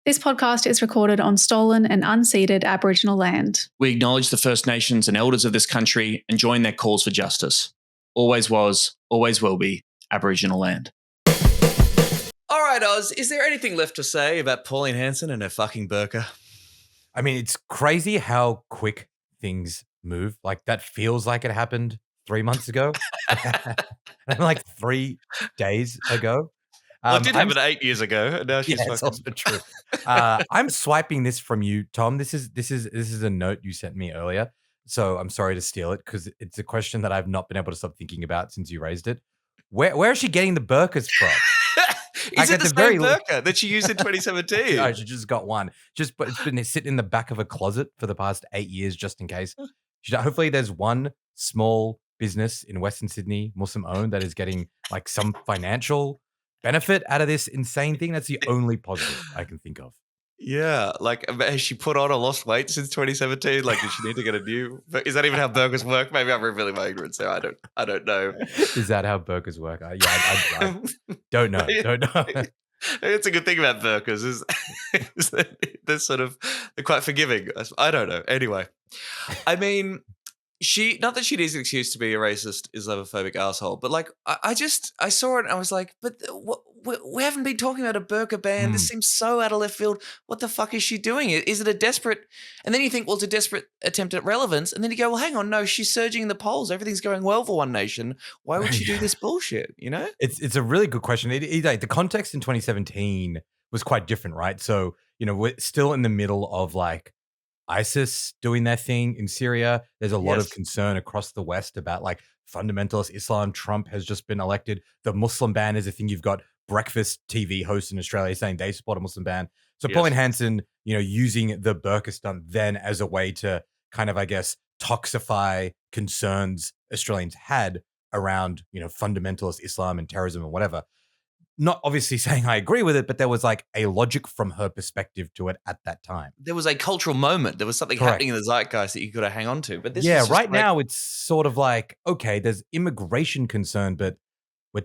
This podcast is recorded on stolen and unceded Aboriginal land. We acknowledge the First Nations and elders of this country and join their calls for justice. Always was, always will be Aboriginal land. All right, Oz, is there anything left to say about Pauline Hanson and her fucking burqa? I mean, it's crazy how quick things move. Like, that feels like it happened 3 months ago. And like 3 days ago. Well, it did happen 8 years ago. And now she's it's also true. I'm swiping this from you, Tom. This is a note you sent me earlier. So I'm sorry to steal it because it's a question that I've not been able to stop thinking about since you raised it. Where is she getting the burqas from? Is it the same burqa that she used in 2017? No, she just got one. But it's been sitting in the back of a closet for the past 8 years, just in case. Hopefully, there's one small business in Western Sydney, Muslim owned, that is getting like some financial benefit out of this insane thing. That's the only positive I can think of. Yeah, like, has she put on or lost weight since 2017? Like, does she need to get a new? Is that even how burqas work? Maybe I'm revealing my ignorance there. I don't know. Is that how burqas work? I don't know. Don't know. It's a good thing about burqas is that they're quite forgiving. I don't know. Anyway, I mean, not that she needs an excuse to be a racist, Islamophobic asshole, but like, I saw it and I was like, but we haven't been talking about a burqa ban. This seems so out of left field. What the fuck is she doing? Is it a desperate? And then you think, well, it's a desperate attempt at relevance. And then you go, well, hang on, no, she's surging in the polls. Everything's going well for One Nation. Why would she do this bullshit? You know, it's a really good question. The context in 2017 was quite different, right? So we're still in the middle of like ISIS doing their thing in Syria. There's a lot of concern across the West about like fundamentalist Islam. Trump has just been elected. The Muslim ban is a thing. You've got breakfast TV hosts in Australia saying they support a Muslim ban. So Pauline Hanson, using the burqa stunt then as a way to kind of, I guess, toxify concerns Australians had around, fundamentalist Islam and terrorism and whatever. Not obviously saying I agree with it, but there was like a logic from her perspective to it at that time. There was a cultural moment. There was something happening in the zeitgeist that you got to hang on to. But this right now it's sort of like, okay, there's immigration concern, but we're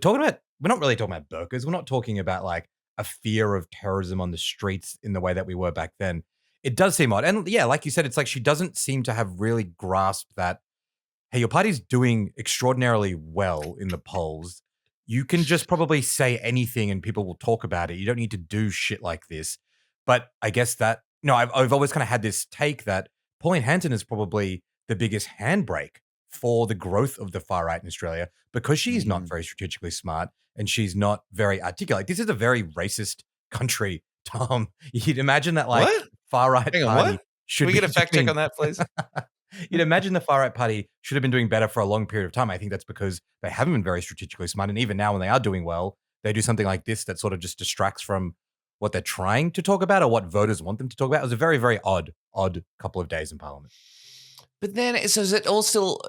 not really talking about burqas. We're not talking about like a fear of terrorism on the streets in the way that we were back then. It does seem odd. And yeah, like you said, it's like she doesn't seem to have really grasped that, hey, your party's doing extraordinarily well in the polls. You can just probably say anything and people will talk about it. You don't need to do shit like this. But I guess that, I've always kind of had this take that Pauline Hanson is probably the biggest handbrake for the growth of the far right in Australia because she's not very strategically smart and she's not very articulate. This is a very racist country, Tom. You'd imagine that like far right party should we get a fact check on that, please? You'd imagine the far right party should have been doing better for a long period of time. I think that's because they haven't been very strategically smart. And even now when they are doing well, they do something like this that sort of just distracts from what they're trying to talk about or what voters want them to talk about. It was a very, very odd couple of days in Parliament. But then, so is it all still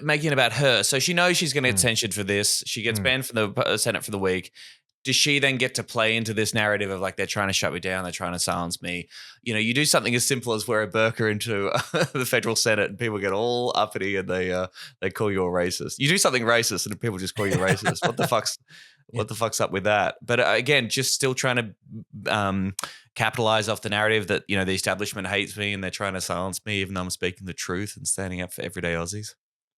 making it about her? So she knows she's going to get censured for this. She gets banned from the Senate for the week. Does she then get to play into this narrative of like, they're trying to shut me down, they're trying to silence me? You do something as simple as wear a burqa into the federal Senate and people get all uppity and they call you a racist. You do something racist and people just call you racist. What the fuck's up with that? But again, just still trying to capitalize off the narrative that, the establishment hates me and they're trying to silence me even though I'm speaking the truth and standing up for everyday Aussies.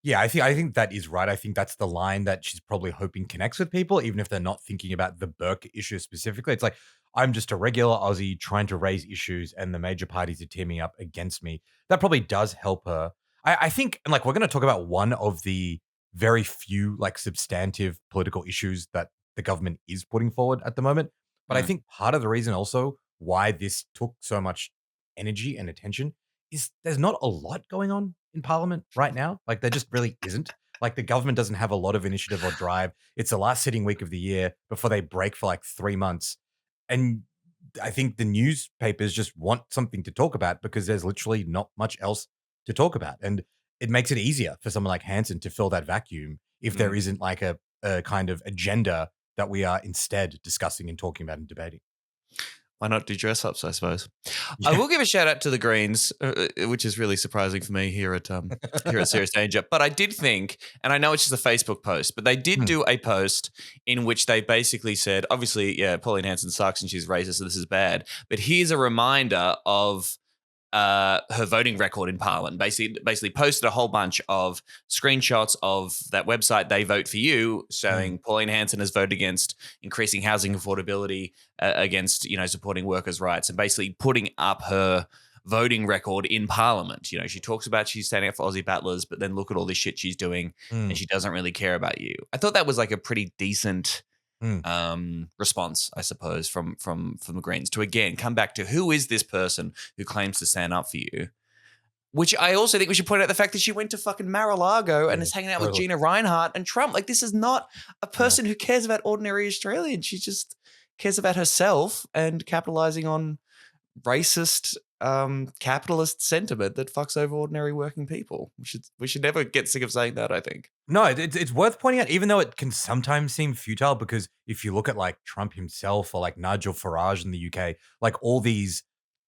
Yeah, I think that is right. I think that's the line that she's probably hoping connects with people, even if they're not thinking about the burqa issue specifically. It's like, I'm just a regular Aussie trying to raise issues and the major parties are teaming up against me. That probably does help her. I think, and like, we're going to talk about one of the very few like substantive political issues that the government is putting forward at the moment. But I think part of the reason also why this took so much energy and attention is there's not a lot going on in Parliament right now. Like, there just really isn't. Like, the government doesn't have a lot of initiative or drive. It's the last sitting week of the year before they break for like 3 months. And I think the newspapers just want something to talk about because there's literally not much else to talk about. And it makes it easier for someone like Hanson to fill that vacuum if there isn't like a kind of agenda that we are instead discussing and talking about and debating. Why not do dress ups, I suppose. Yeah. I will give a shout out to the Greens, which is really surprising for me here at Serious Danger. But I did think, and I know it's just a Facebook post, but they did do a post in which they basically said, obviously, yeah, Pauline Hanson sucks and she's racist, so this is bad. But here's a reminder of her voting record in Parliament. Basically posted a whole bunch of screenshots of that website, They Vote For You, showing Pauline Hanson has voted against increasing housing affordability, against, supporting workers' rights, and basically putting up her voting record in Parliament. She talks about she's standing up for Aussie battlers, but then look at all this shit she's doing and she doesn't really care about you. I thought that was like a pretty decent response, I suppose, from the Greens to, again, come back to who is this person who claims to stand up for you. Which I also think we should point out the fact that she went to fucking Mar-a-Lago and is hanging out with Gina Reinhardt and Trump. Like, this is not a person who cares about ordinary Australians. She just cares about herself and capitalizing on racist capitalist sentiment that fucks over ordinary working people. We should never get sick of saying that, I think. No, it's worth pointing out, even though it can sometimes seem futile, because if you look at like Trump himself or like Nigel Farage in the UK, like all these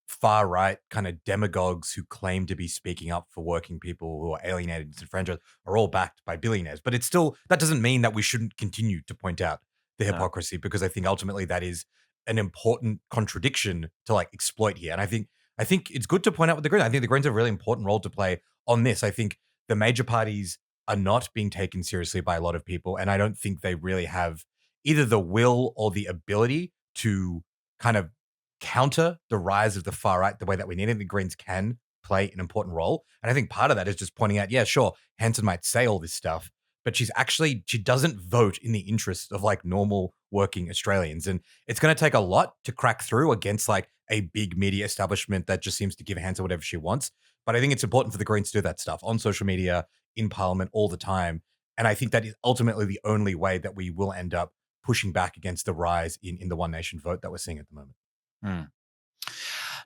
far right kind of demagogues who claim to be speaking up for working people who are alienated and disenfranchised are all backed by billionaires. But it's still, that doesn't mean that we shouldn't continue to point out the hypocrisy, because I think ultimately that is an important contradiction to like exploit here. And I think it's good to point out with the Greens. I think the Greens have a really important role to play on this. I think the major parties are not being taken seriously by a lot of people, and I don't think they really have either the will or the ability to kind of counter the rise of the far right the way that we need it. The Greens can play an important role. And I think part of that is just pointing out, yeah, sure, Hanson might say all this stuff, but she doesn't vote in the interests of like normal working Australians. And it's going to take a lot to crack through against like a big media establishment that just seems to give Hanson whatever she wants. But I think it's important for the Greens to do that stuff on social media, in Parliament, all the time. And I think that is ultimately the only way that we will end up pushing back against the rise in the One Nation vote that we're seeing at the moment.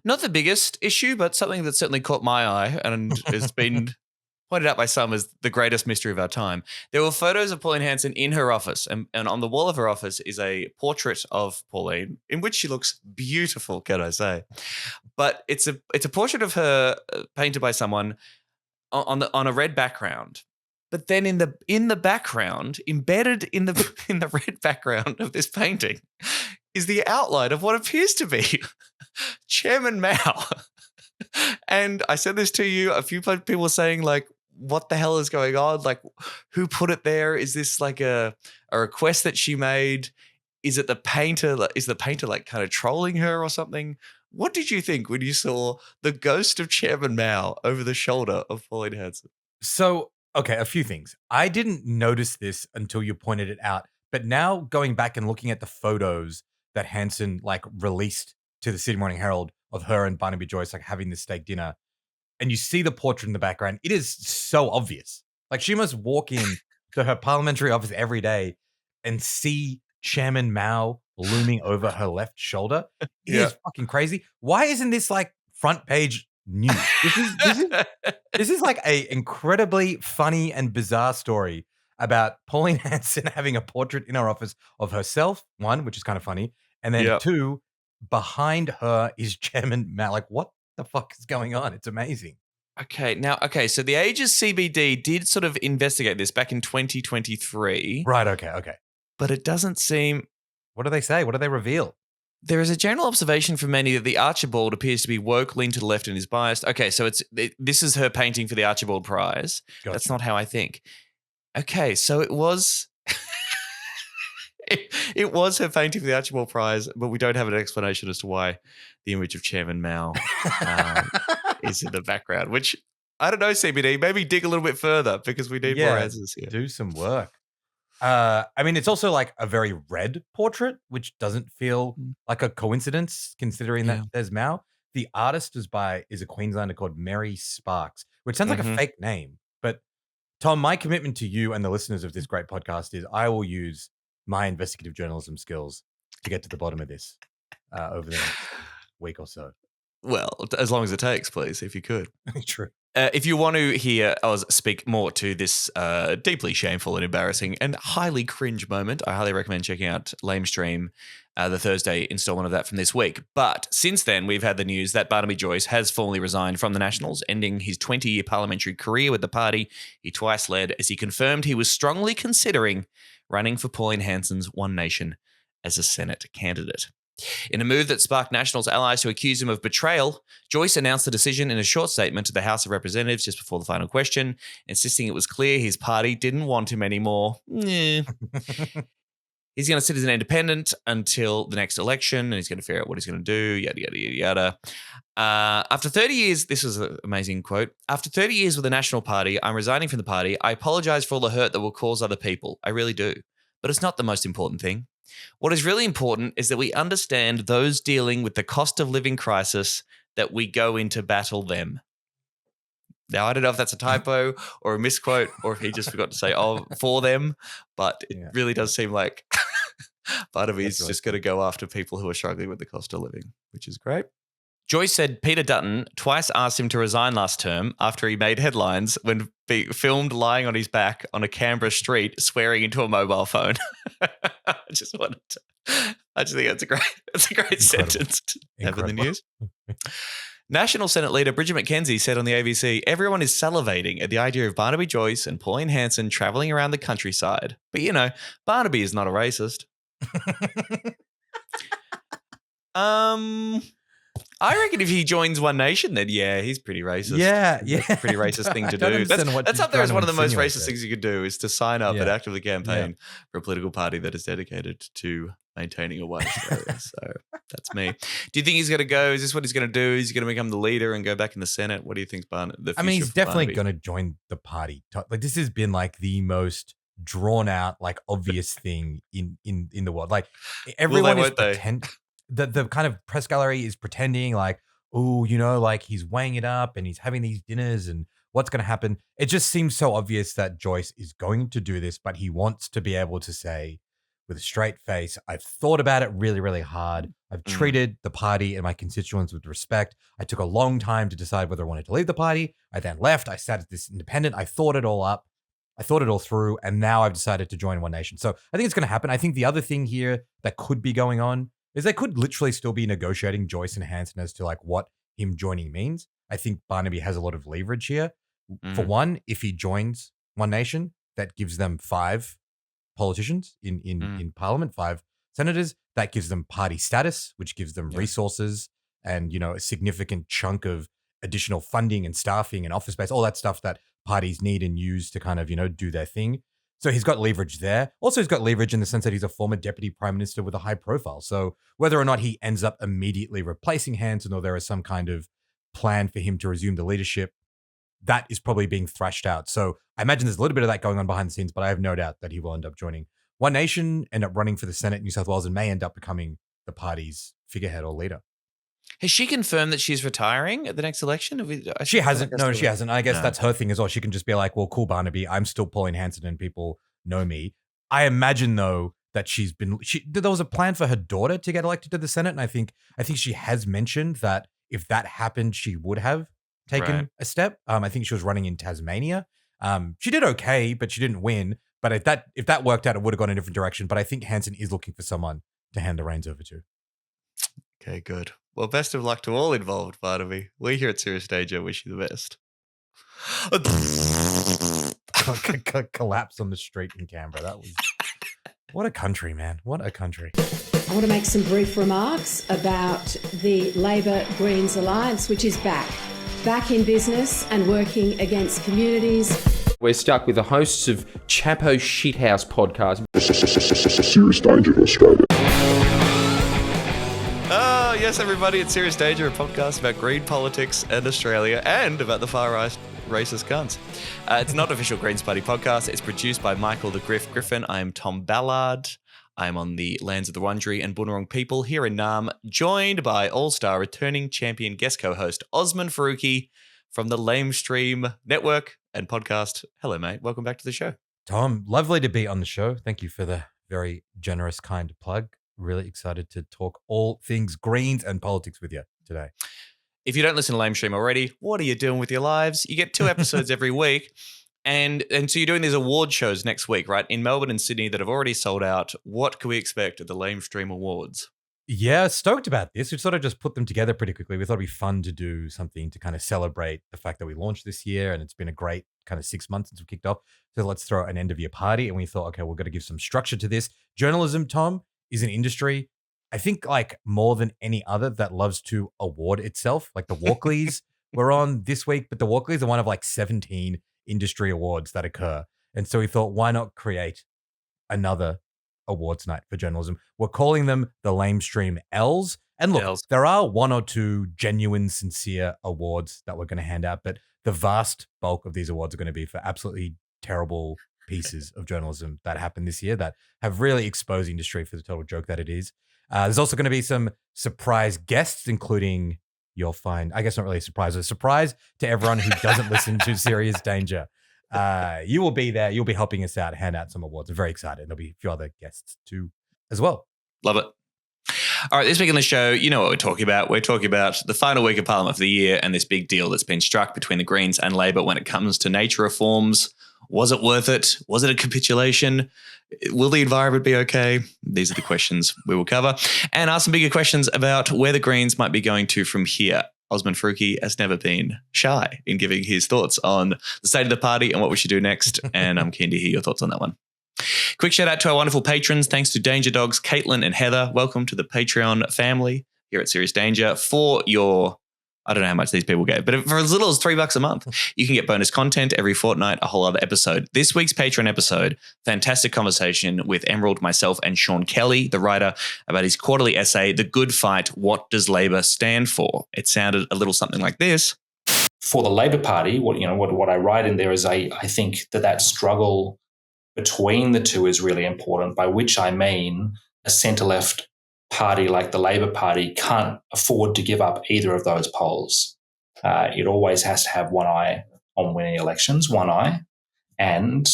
Not the biggest issue, but something that certainly caught my eye and has been pointed out by some as the greatest mystery of our time. There were photos of Pauline Hanson in her office, and on the wall of her office is a portrait of Pauline in which she looks beautiful, can I say? But it's a portrait of her painted by someone on a red background. But then in the background, embedded in the red background of this painting, is the outline of what appears to be Chairman Mao. And I said this to you, a few people were saying, like, what the hell is going on? Like, who put it there? Is this like a request that she made? Is it the painter? Is the painter like kind of trolling her or something? What did you think when you saw the ghost of Chairman Mao over the shoulder of Pauline Hanson? So, okay, a few things. I didn't notice this until you pointed it out, but now going back and looking at the photos that Hanson like released to the Sydney Morning Herald of her and Barnaby Joyce like having this steak dinner, and you see the portrait in the background, it is so obvious. Like, she must walk in to her parliamentary office every day and see Chairman Mao looming over her left shoulder. It is fucking crazy. Why isn't this like front page news? This is like a incredibly funny and bizarre story about Pauline Hanson having a portrait in her office of herself, one, which is kind of funny, and then two, behind her is Chairman Mao. Like, what the fuck is going on? It's amazing. Okay, so the Ages CBD did sort of investigate this back in 2023. Right, okay. But it doesn't seem... What do they say? What do they reveal? There is a general observation from many that the Archibald appears to be woke, lean to the left, and is biased. Okay, so this is her painting for the Archibald Prize. Gotcha. That's not how I think. Okay, so it was... It was her painting for the Archibald Prize, but we don't have an explanation as to why the image of Chairman Mao is in the background, which, I don't know, CBD, maybe dig a little bit further because we need more answers here. Do some work. I mean, it's also like a very red portrait, which doesn't feel like a coincidence considering that there's Mao. The artist is a Queenslander called Mary Sparks, which sounds like a fake name. But Tom, my commitment to you and the listeners of this great podcast is I will use my investigative journalism skills to get to the bottom of this over the next week or so. Well, as long as it takes, please, if you could. True. If you want to hear us speak more to this deeply shameful and embarrassing and highly cringe moment, I highly recommend checking out Lamestream the Thursday installment of that from this week. But since then, we've had the news that Barnaby Joyce has formally resigned from the Nationals, ending his 20-year parliamentary career with the party he twice led, as he confirmed he was strongly considering running for Pauline Hanson's One Nation as a Senate candidate. In a move that sparked Nationals allies to accuse him of betrayal, Joyce announced the decision in a short statement to the House of Representatives just before the final question, insisting it was clear his party didn't want him anymore. He's going to sit as an independent until the next election, and he's going to figure out what he's going to do, yada, yada, yada, yada. After 30 years, this is an amazing quote. After 30 years with the National Party, I'm resigning from the party. I apologize for all the hurt that will cause other people. I really do. But it's not the most important thing. What is really important is that we understand those dealing with the cost of living crisis, that we go into battle them. Now, I don't know if that's a typo or a misquote or if he just forgot to say, for them, but it really does seem like Barnaby's just going to go after people who are struggling with the cost of living, which is great. Joyce said Peter Dutton twice asked him to resign last term after he made headlines when filmed lying on his back on a Canberra street swearing into a mobile phone. I just think that's a great sentence to have in the news. National Senate leader Bridget McKenzie said on the ABC, everyone is salivating at the idea of Barnaby Joyce and Pauline Hanson travelling around the countryside. But, Barnaby is not a racist. I reckon if he joins One Nation, then he's pretty racist. Yeah. That's a pretty racist thing to do. That's up there as one of the most racist things you could do, is to sign up and actively campaign for a political party that is dedicated to maintaining a white Australia. So that's me. Do you think he's going to go? Is this what he's going to do? Is he going to become the leader and go back in the Senate? What do you think's the future? He's definitely going to join the party. Like, this has been like the most drawn out, like, obvious thing in the world. Like, everyone is pretending. The kind of press gallery is pretending like, like he's weighing it up and he's having these dinners and what's going to happen. It just seems so obvious that Joyce is going to do this, but he wants to be able to say with a straight face, I've thought about it really, really hard. I've treated the party and my constituents with respect. I took a long time to decide whether I wanted to leave the party. I then left. I sat as this independent. I thought it all up. I thought it all through. And now I've decided to join One Nation. So I think it's going to happen. I think the other thing here that could be going on is they could literally still be negotiating Joyce and Hanson as to like what him joining means. I think Barnaby has a lot of leverage here. For one, if he joins One Nation, that gives them 5 politicians in Parliament, 5 senators. That gives them party status, which gives them resources and, a significant chunk of additional funding and staffing and office space, all that stuff that parties need and use to kind of, do their thing. So he's got leverage there. Also, he's got leverage in the sense that he's a former deputy prime minister with a high profile. So whether or not he ends up immediately replacing Hanson or there is some kind of plan for him to resume the leadership, that is probably being thrashed out. So I imagine there's a little bit of that going on behind the scenes, but I have no doubt that he will end up joining One Nation, end up running for the Senate in New South Wales, and may end up becoming the party's figurehead or leader. Has she confirmed that she's retiring at the next election? She hasn't. No, she hasn't. I guess that's her thing as well. She can just be like, well, cool, Barnaby, I'm still Pauline Hanson and people know me. I imagine, though, that there was a plan for her daughter to get elected to the Senate. And I think she has mentioned that if that happened, she would have taken a step. I think she was running in Tasmania. She did okay, but she didn't win. But if that worked out, it would have gone in a different direction. But I think Hanson is looking for someone to hand the reins over to. Okay, good. Well, best of luck to all involved, Barnaby. We here at Serious Danger wish you the best. Collapse on the street in Canberra. That was... What a country, man. What a country. I want to make some brief remarks about the Labor-Greens alliance, which is back in business and working against communities. We're stuck with the hosts of Chapo Shithouse podcast. Serious Danger to Australia. Oh, yes, everybody. It's Serious Danger, a podcast about green politics and Australia and about the far-right racist cunts. It's not an official Greens Party podcast. It's produced by Michael the Griff Griffin. I am Tom Ballard. I am on the lands of the Wurundjeri and Bunurong people here in Naarm, joined by all-star returning champion guest co-host Osman Faruqi from the Lamestream network and podcast. Hello, mate. Welcome back to the show. Tom, lovely to be on the show. Thank you for the very generous, kind plug. Really excited to talk all things Greens and politics with you today. If you don't listen to Lamestream already, what are you doing with your lives? You get 2 episodes every week. And so you're doing these award shows next week, right? In Melbourne and Sydney that have already sold out. What can we expect at the Lamestream Awards? Yeah, stoked about this. We sort of just put them together pretty quickly. We thought it'd be fun to do something to kind of celebrate the fact that we launched this year, and it's been a great kind of 6 months since we kicked off. So let's throw an end of year party. And we thought, okay, we're going to give some structure to this. Journalism, Tom, is an industry, I think, like more than any other, that loves to award itself. Like the Walkleys were on this week, but the Walkleys are one of like 17 industry awards that occur. And so we thought, why not create another awards night for journalism? We're calling them the Lamestream L's. And look, L's. there are one or two genuine, sincere awards that we're going to hand out, but the vast bulk of these awards are going to be for absolutely terrible pieces of journalism that happened this year that have really exposed the industry for the total joke that it is. There's also going to be some surprise guests, including, you'll find, I guess not really a surprise to everyone who doesn't listen to Serious Danger. You will be there. You'll be helping us out, hand out some awards. I'm very excited. There'll be a few other guests too as well. Love it. All right, this week on the show, you know what we're talking about. We're talking about the final week of Parliament for the year and this big deal that's been struck between the Greens and Labor when it comes to nature reforms. Was it worth it? Was it a capitulation? Will the environment be okay? These are the questions we will cover, and ask some bigger questions about where the Greens might be going to from here. Osman Faruqi has never been shy in giving his thoughts on the state of the party and what we should do next, and I'm keen to hear your thoughts on that one. Quick shout out to our wonderful patrons. Thanks to Danger Dogs, Caitlin and Heather. Welcome to the Patreon family here at Serious Danger. For your, I don't know how much these people gave, but for as little as $3 a month, you can get bonus content every fortnight, a whole other episode. This week's Patreon episode, fantastic conversation with Emerald, myself, and Sean Kelly, the writer, about his quarterly essay, The Good Fight, What Does Labor Stand For? It sounded a little something like this. For the Labor Party, what I write in there is I think that struggle between the two is really important, by which I mean a centre-left party like the Labor Party can't afford to give up either of those poles. It always has to have one eye on winning elections, and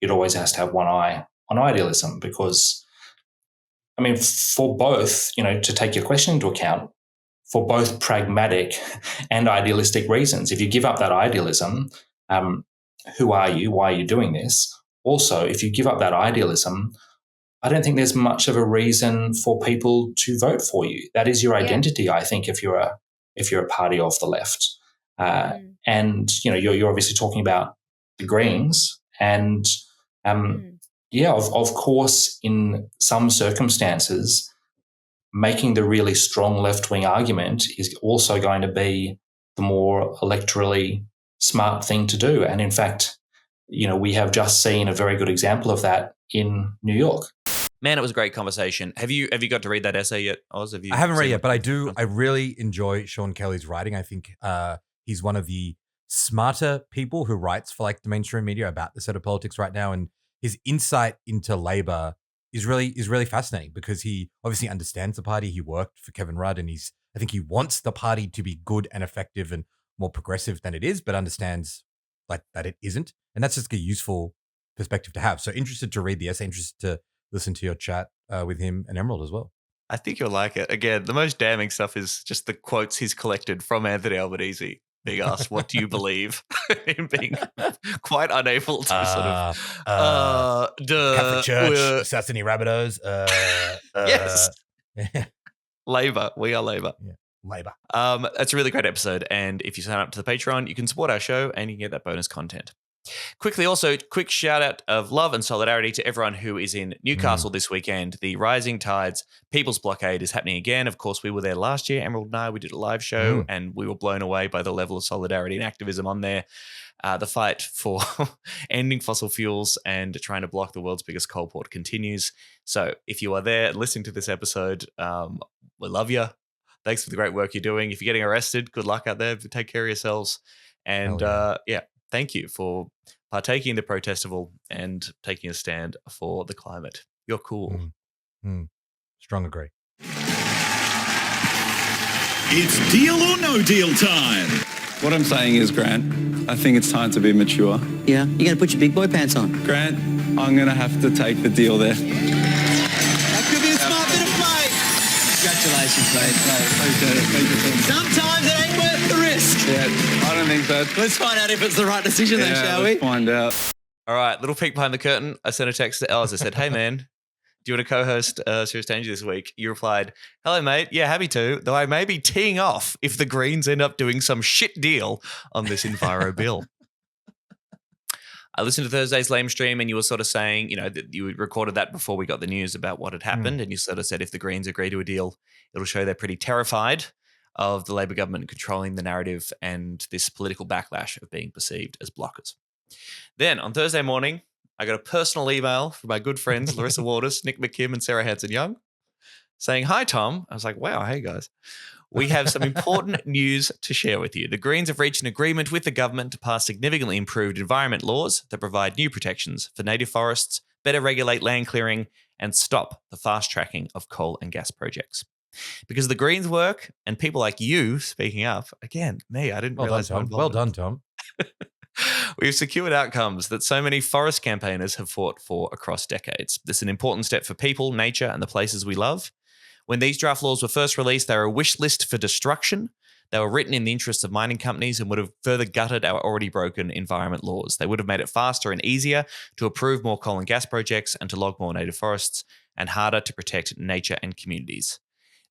it always has to have one eye on idealism, because, I mean, for both, to take your question into account, for both pragmatic and idealistic reasons, if you give up that idealism, who are you? Why are you doing this? Also, if you give up that idealism, I don't think there's much of a reason for people to vote for you. That is your identity, I think, if you're a party of the left. And you're obviously talking about the Greens, and of course, in some circumstances, making the really strong left-wing argument is also going to be the more electorally smart thing to do. And in fact, we have just seen a very good example of that in New York. Man, it was a great conversation. Have you got to read that essay yet, Oz? I haven't read it yet, but I do. I really enjoy Sean Kelly's writing. I think he's one of the smarter people who writes for like the mainstream media about the set of politics right now, and his insight into Labor is really fascinating, because he obviously understands the party. He worked for Kevin Rudd, and I think he wants the party to be good and effective and more progressive than it is, but understands like that it isn't. And that's just a useful perspective to have. So interested to read the essay, interested to listen to your chat with him and Emerald as well. I think you'll like it. Again, the most damning stuff is just the quotes he's collected from Anthony Albanese being asked, what do you believe? Him being quite unable to Catholic Church, assassinating Rabbitohs. Yes. Labor. We are Labor. Yeah. Labor. It's a really great episode. And if you sign up to the Patreon, you can support our show and you can get that bonus content. Quickly, also, quick shout out of love and solidarity to everyone who is in Newcastle this weekend. The Rising Tides People's Blockade is happening again. Of course, we were there last year. Emerald and I, we did a live show and we were blown away by the level of solidarity and activism on there. The fight for ending fossil fuels and trying to block the world's biggest coal port continues. So if you are there listening to this episode, we love you. Thanks for the great work you're doing. If you're getting arrested, good luck out there. Take care of yourselves. And thank you for partaking in the protestival and taking a stand for the climate. You're cool. Strong agree. It's deal or no deal time. What I'm saying is, Grant, I think it's time to be mature. Yeah? You're going to put your big boy pants on? Grant, I'm going to have to take the deal there. That could be a smart bit of play. Congratulations, mate. Appreciate it. Thank you. Sometimes it ain't worth the risk. Yeah, I don't think think that. Let's find out if it's the right decision then, shall we? Let's find out. All right, little peek behind the curtain. I sent a text to Els. I said, hey, man, do you want to co-host Serious Danger this week? You replied, hello, mate. Yeah, happy to, though I may be teeing off if the Greens end up doing some shit deal on this Enviro bill. I listened to Thursday's Lamestream and you were sort of saying, that you recorded that before we got the news about what had happened. And you sort of said if the Greens agree to a deal, it'll show they're pretty terrified of the Labor government controlling the narrative and this political backlash of being perceived as blockers. Then on Thursday morning, I got a personal email from my good friends, Larissa Waters, Nick McKim, and Sarah Hanson-Young saying, hi, Tom. I was like, wow, hey, guys. We have some important news to share with you. The Greens have reached an agreement with the government to pass significantly improved environment laws that provide new protections for native forests, better regulate land clearing, and stop the fast tracking of coal and gas projects. Because of the Greens' work and people like you speaking up, again, me, I didn't realize. Well done, Tom. We've secured outcomes that so many forest campaigners have fought for across decades. This is an important step for people, nature, and the places we love. When these draft laws were first released, they were a wish list for destruction. They were written in the interests of mining companies and would have further gutted our already broken environment laws. They would have made it faster and easier to approve more coal and gas projects and to log more native forests, and harder to protect nature and communities.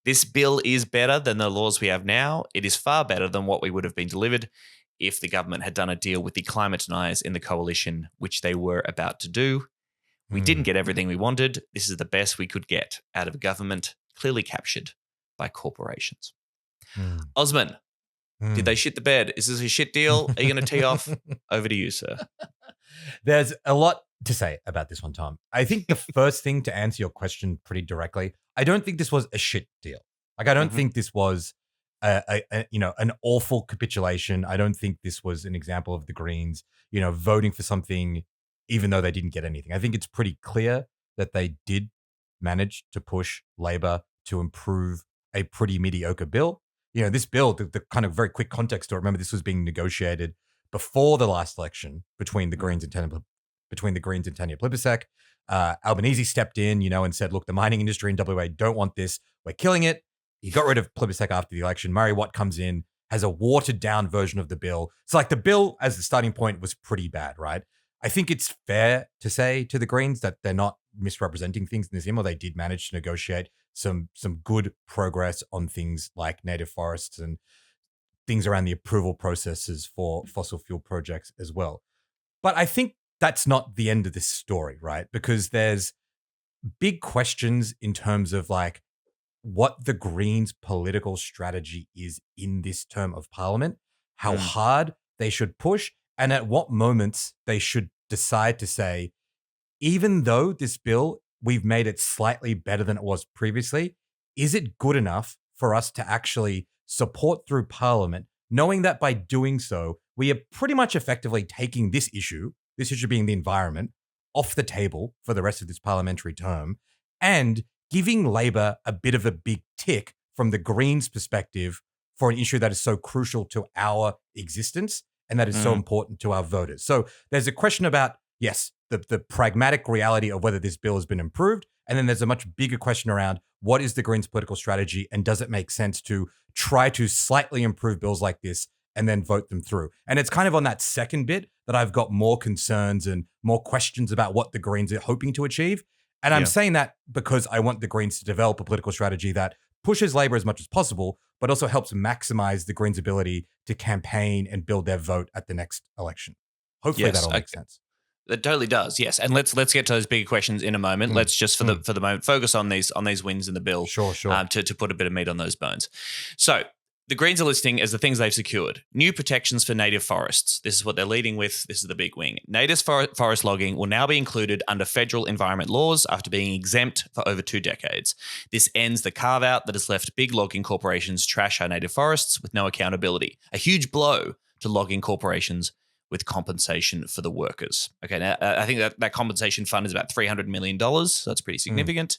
This bill is better than the laws we have now. It is far better than what we would have been delivered if the government had done a deal with the climate deniers in the coalition, which they were about to do. We didn't get everything we wanted. This is the best we could get out of a government clearly captured by corporations. Osman, did they shit the bed? Is this a shit deal? Are you going to tee off? Over to you, sir. There's a lot to say about this one, Tom. I think the first thing to answer your question pretty directly, I don't think this was a shit deal. Like, I don't think this was an awful capitulation. I don't think this was an example of the Greens, voting for something even though they didn't get anything. I think it's pretty clear that they did manage to push Labor to improve a pretty mediocre bill. This bill, the kind of very quick context to it, remember this was being negotiated before the last election between the Greens and Tanya Plibersek. Albanese stepped in, and said, look, the mining industry in WA don't want this. We're killing it. He got rid of Plibersek after the election. Murray Watt comes in, has a watered down version of the bill. So the bill as the starting point was pretty bad, right? I think it's fair to say to the Greens that they're not misrepresenting things in this email. They did manage to negotiate some good progress on things like native forests and things around the approval processes for fossil fuel projects as well. But I think that's not the end of this story, right? Because there's big questions in terms of what the Greens' political strategy is in this term of Parliament, how hard they should push, and at what moments they should decide to say, even though this bill, we've made it slightly better than it was previously, is it good enough for us to actually support through Parliament, knowing that by doing so, we are pretty much effectively taking this issue being the environment, off the table for the rest of this parliamentary term, and giving Labor a bit of a big tick from the Greens' perspective for an issue that is so crucial to our existence and that is so important to our voters. So there's a question about, yes, the pragmatic reality of whether this bill has been improved, and then there's a much bigger question around what is the Greens' political strategy and does it make sense to try to slightly improve bills like this and then vote them through. And it's kind of on that second bit that I've got more concerns and more questions about what the Greens are hoping to achieve. And I'm saying that because I want the Greens to develop a political strategy that pushes Labor as much as possible, but also helps maximize the Greens' ability to campaign and build their vote at the next election. Hopefully that'll make sense. It totally does, yes. And let's get to those bigger questions in a moment. Let's just for the moment focus on these wins in the bill. Sure. To put a bit of meat on those bones. So the Greens are listing as the things they've secured. New protections for native forests. This is what they're leading with. This is the big wing. Native forest logging will now be included under federal environment laws after being exempt for over 2 decades. This ends the carve-out that has left big logging corporations trash our native forests with no accountability. A huge blow to logging corporations with compensation for the workers. Okay, now I think that compensation fund is about $300 million, so that's pretty significant.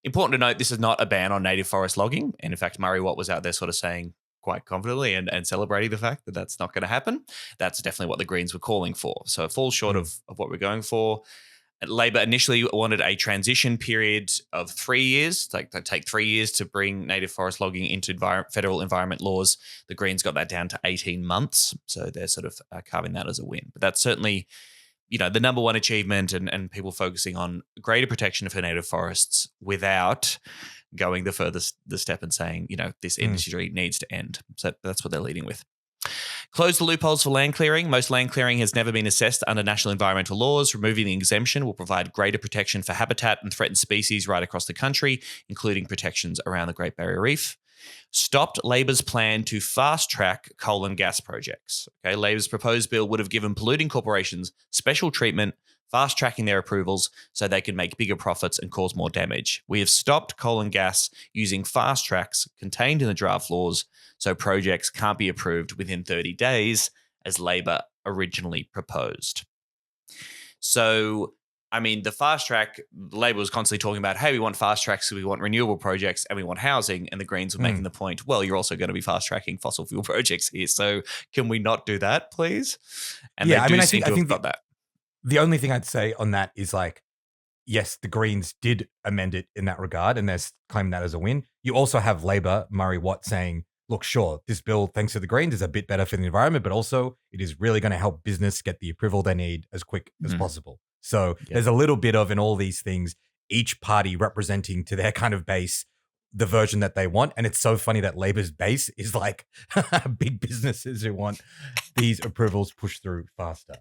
Important to note, this is not a ban on native forest logging. And in fact, Murray Watt was out there sort of saying quite confidently and celebrating the fact that that's not going to happen. That's definitely what the Greens were calling for. So it falls short of what we're going for. Labor initially wanted a transition period of 3 years, like they take 3 years to bring native forest logging into federal environment laws. The Greens got that down to 18 months. So they're sort of carving that as a win. But that's certainly, the number one achievement and people focusing on greater protection of her native forests without going the step and saying, this industry needs to end. So that's what they're leading with. Close the loopholes for land clearing. Most land clearing has never been assessed under national environmental laws. Removing the exemption will provide greater protection for habitat and threatened species right across the country, including protections around the Great Barrier Reef. Stopped Labor's plan to fast-track coal and gas projects. Okay, Labor's proposed bill would have given polluting corporations special treatment, fast-tracking their approvals so they could make bigger profits and cause more damage. We have stopped coal and gas using fast tracks contained in the draft laws, so projects can't be approved within 30 days, as Labor originally proposed. So, the fast track, Labor was constantly talking about, hey, we want fast tracks, so we want renewable projects and we want housing. And the Greens were making the point, well, you're also going to be fast tracking fossil fuel projects here. So can we not do that, please? And I think got that. The only thing I'd say on that is yes, the Greens did amend it in that regard, and they're claiming that as a win. You also have Labor, Murray Watt, saying, look, sure, this bill, thanks to the Greens, is a bit better for the environment, but also it is really going to help business get the approval they need as quick as possible. So there's a little bit of, in all these things, each party representing to their kind of base the version that they want. And it's so funny that Labor's base is big businesses who want these approvals pushed through faster.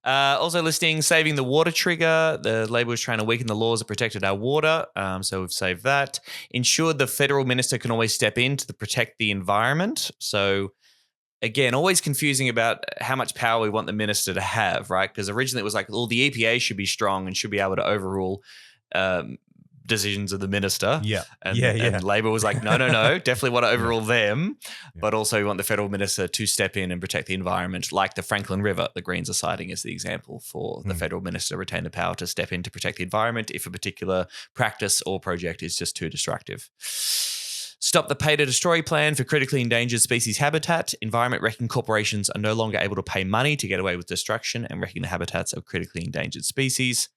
Also listing saving the water trigger. The Labor was trying to weaken the laws that protected our water, so we've saved that. Ensured the federal minister can always step in to protect the environment. So again, always confusing about how much power we want the minister to have, right? Because originally it was the EPA should be strong and should be able to overrule decisions of the minister. And Labor was like, no, definitely want to overrule them. But also we want the federal minister to step in and protect the environment, like the Franklin River. The Greens are citing as the example for the federal minister retain the power to step in to protect the environment if a particular practice or project is just too destructive. Stop the pay to destroy plan for critically endangered species habitat. Environment wrecking corporations are no longer able to pay money to get away with destruction and wrecking the habitats of critically endangered species.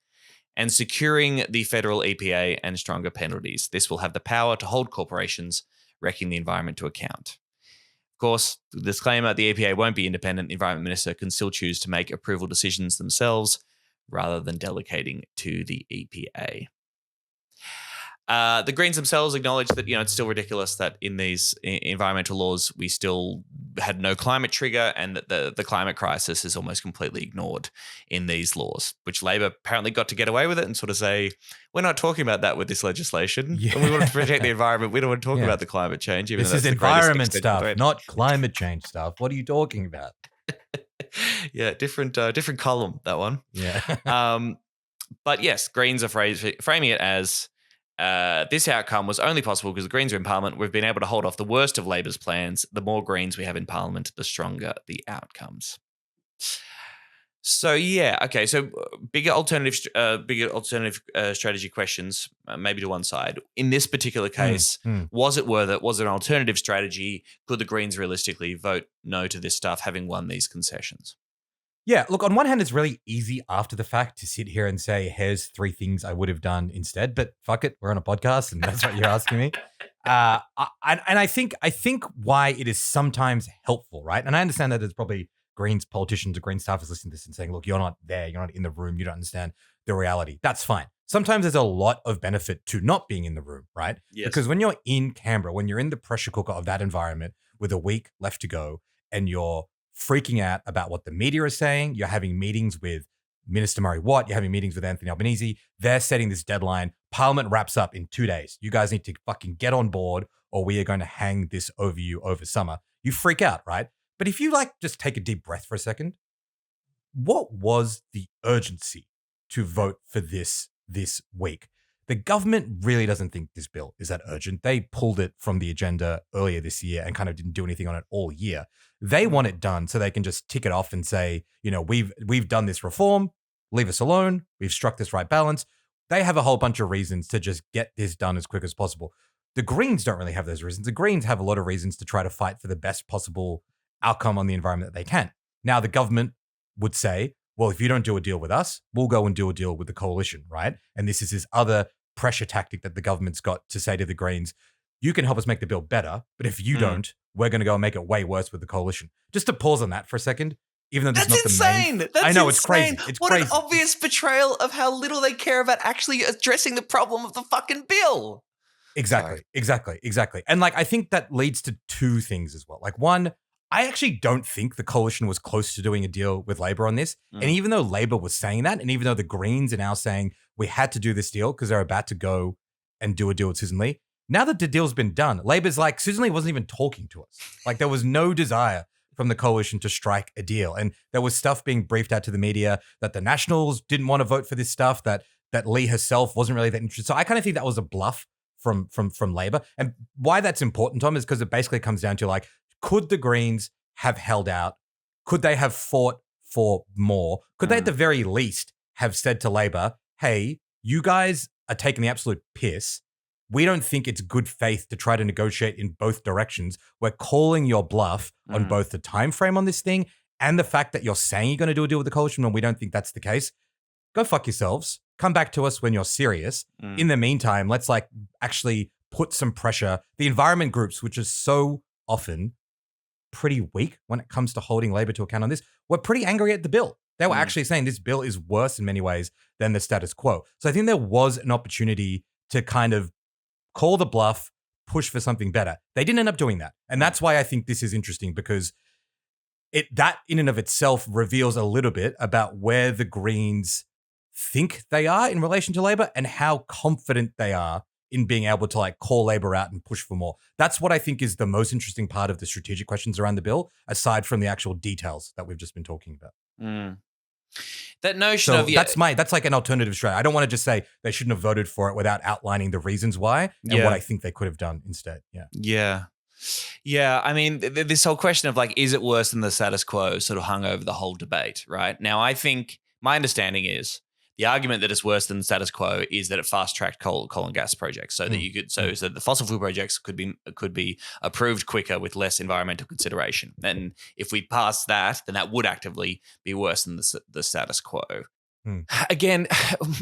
And securing the federal EPA and stronger penalties. This will have the power to hold corporations wrecking the environment to account. Of course, the disclaimer, the EPA won't be independent. The environment minister can still choose to make approval decisions themselves rather than delegating to the EPA. The Greens themselves acknowledge that, it's still ridiculous that in these environmental laws, we still had no climate trigger and that the climate crisis is almost completely ignored in these laws, which Labor apparently got to get away with it and sort of say, we're not talking about that with this legislation. And we want to protect the environment. We don't want to talk about the climate change. This is environment stuff, not climate change stuff. What are you talking about? Different column, that one. But yes, Greens are framing it as, this outcome was only possible because the Greens are in Parliament. We've been able to hold off the worst of Labor's plans. The more Greens we have in Parliament, the stronger the outcomes. So so bigger alternative strategy questions, maybe to one side. In this particular case, was it worth it? Was it an alternative strategy? Could the Greens realistically vote no to this stuff, having won these concessions? Yeah, look, on one hand, it's really easy after the fact to sit here and say, here's 3 things I would have done instead, but fuck it, we're on a podcast and that's what you're asking me. I think why it is sometimes helpful, right? And I understand that there's probably Greens politicians or Green staffers listening to this and saying, look, you're not there, you're not in the room, you don't understand the reality. That's fine. Sometimes there's a lot of benefit to not being in the room, right? Yes. Because when you're in Canberra, when you're in the pressure cooker of that environment with a week left to go and you're freaking out about what the media is saying. You're having meetings with Minister Murray Watt. You're having meetings with Anthony Albanese. They're setting this deadline. Parliament wraps up in 2 days. You guys need to fucking get on board or we are going to hang this over you over summer. You freak out, right? But if you just take a deep breath for a second, what was the urgency to vote for this week? The government really doesn't think this bill is that urgent. They pulled it from the agenda earlier this year and kind of didn't do anything on it all year. They want it done so they can just tick it off and say, we've done this reform, leave us alone, we've struck this right balance. They have a whole bunch of reasons to just get this done as quick as possible. The Greens don't really have those reasons. The Greens have a lot of reasons to try to fight for the best possible outcome on the environment that they can. Now, the government would say, well, if you don't do a deal with us, we'll go and do a deal with the coalition, right? And this is this other pressure tactic that the government's got to say to the Greens, you can help us make the bill better, but if you don't, we're going to go and make it way worse with the coalition. Just to pause on that for a second, even though this That's is not insane. the main... That's I know, insane. it's crazy. It's what crazy. an obvious betrayal of how little they care about actually addressing the problem of the fucking bill. Exactly. And like, I think that leads to two things as well. Like, one, I actually don't think the coalition was close to doing a deal with Labor on this. And even though Labor was saying that, and even though the Greens are now saying we had to do this deal because they're about to go and do a deal with Susan Lee, now that the deal's been done, Labor's like, Susan Lee wasn't even talking to us. Like, there was no desire from the coalition to strike a deal. And there was stuff being briefed out to the media that the Nationals didn't want to vote for this stuff, that Lee herself wasn't really that interested. So I kind of think that was a bluff from Labor. And why that's important, Tom, is because it basically comes down to like, could the Greens have held out? Could they have fought for more? Could they at the very least have said to Labor, hey, you guys are taking the absolute piss. We don't think it's good faith to try to negotiate in both directions. We're calling your bluff on both the time frame on this thing and the fact that you're saying you're going to do a deal with the coalition when we don't think that's the case. Go fuck yourselves. Come back to us when you're serious. In the meantime, let's like actually put some pressure. The environment groups, which is so often pretty weak when it comes to holding Labor to account on this, were pretty angry at the bill. They were actually saying this bill is worse in many ways than the status quo. So I think there was an opportunity to kind of call the bluff, push for something better. They didn't end up doing that. And that's why I think this is interesting, because that in and of itself reveals a little bit about where the Greens think they are in relation to Labor and how confident they are in being able to like call Labor out and push for more. That's what I think is the most interesting part of the strategic questions around the bill, aside from the actual details that we've just been talking about. That notion So of that's like an alternative strategy. I don't want to just say they shouldn't have voted for it without outlining the reasons why and what I think they could have done instead. Yeah. I mean, this whole question of like, is it worse than the status quo sort of hung over the whole debate, right? Now, I think my understanding is the argument that it's worse than the status quo is that it fast-tracked coal and gas projects, so that you could, so that the fossil fuel projects could be approved quicker with less environmental consideration. And if we pass that, then that would actively be worse than the status quo. Again,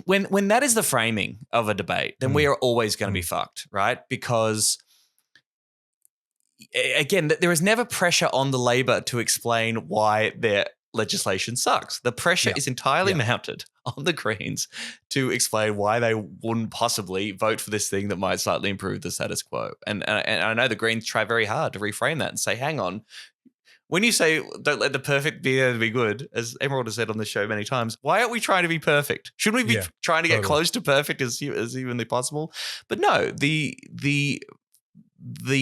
when that is the framing of a debate, then we are always going to be fucked, right? Because again, there is never pressure on the Labor to explain why their legislation sucks. The pressure is entirely mounted on the Greens to explain why they wouldn't possibly vote for this thing that might slightly improve the status quo. And I know the Greens try very hard to reframe that and say, hang on, when you say don't let the perfect be there to be good, as Emerald has said on the show many times, why aren't we trying to be perfect? Shouldn't we be trying to get close to perfect as humanly possible? But no, the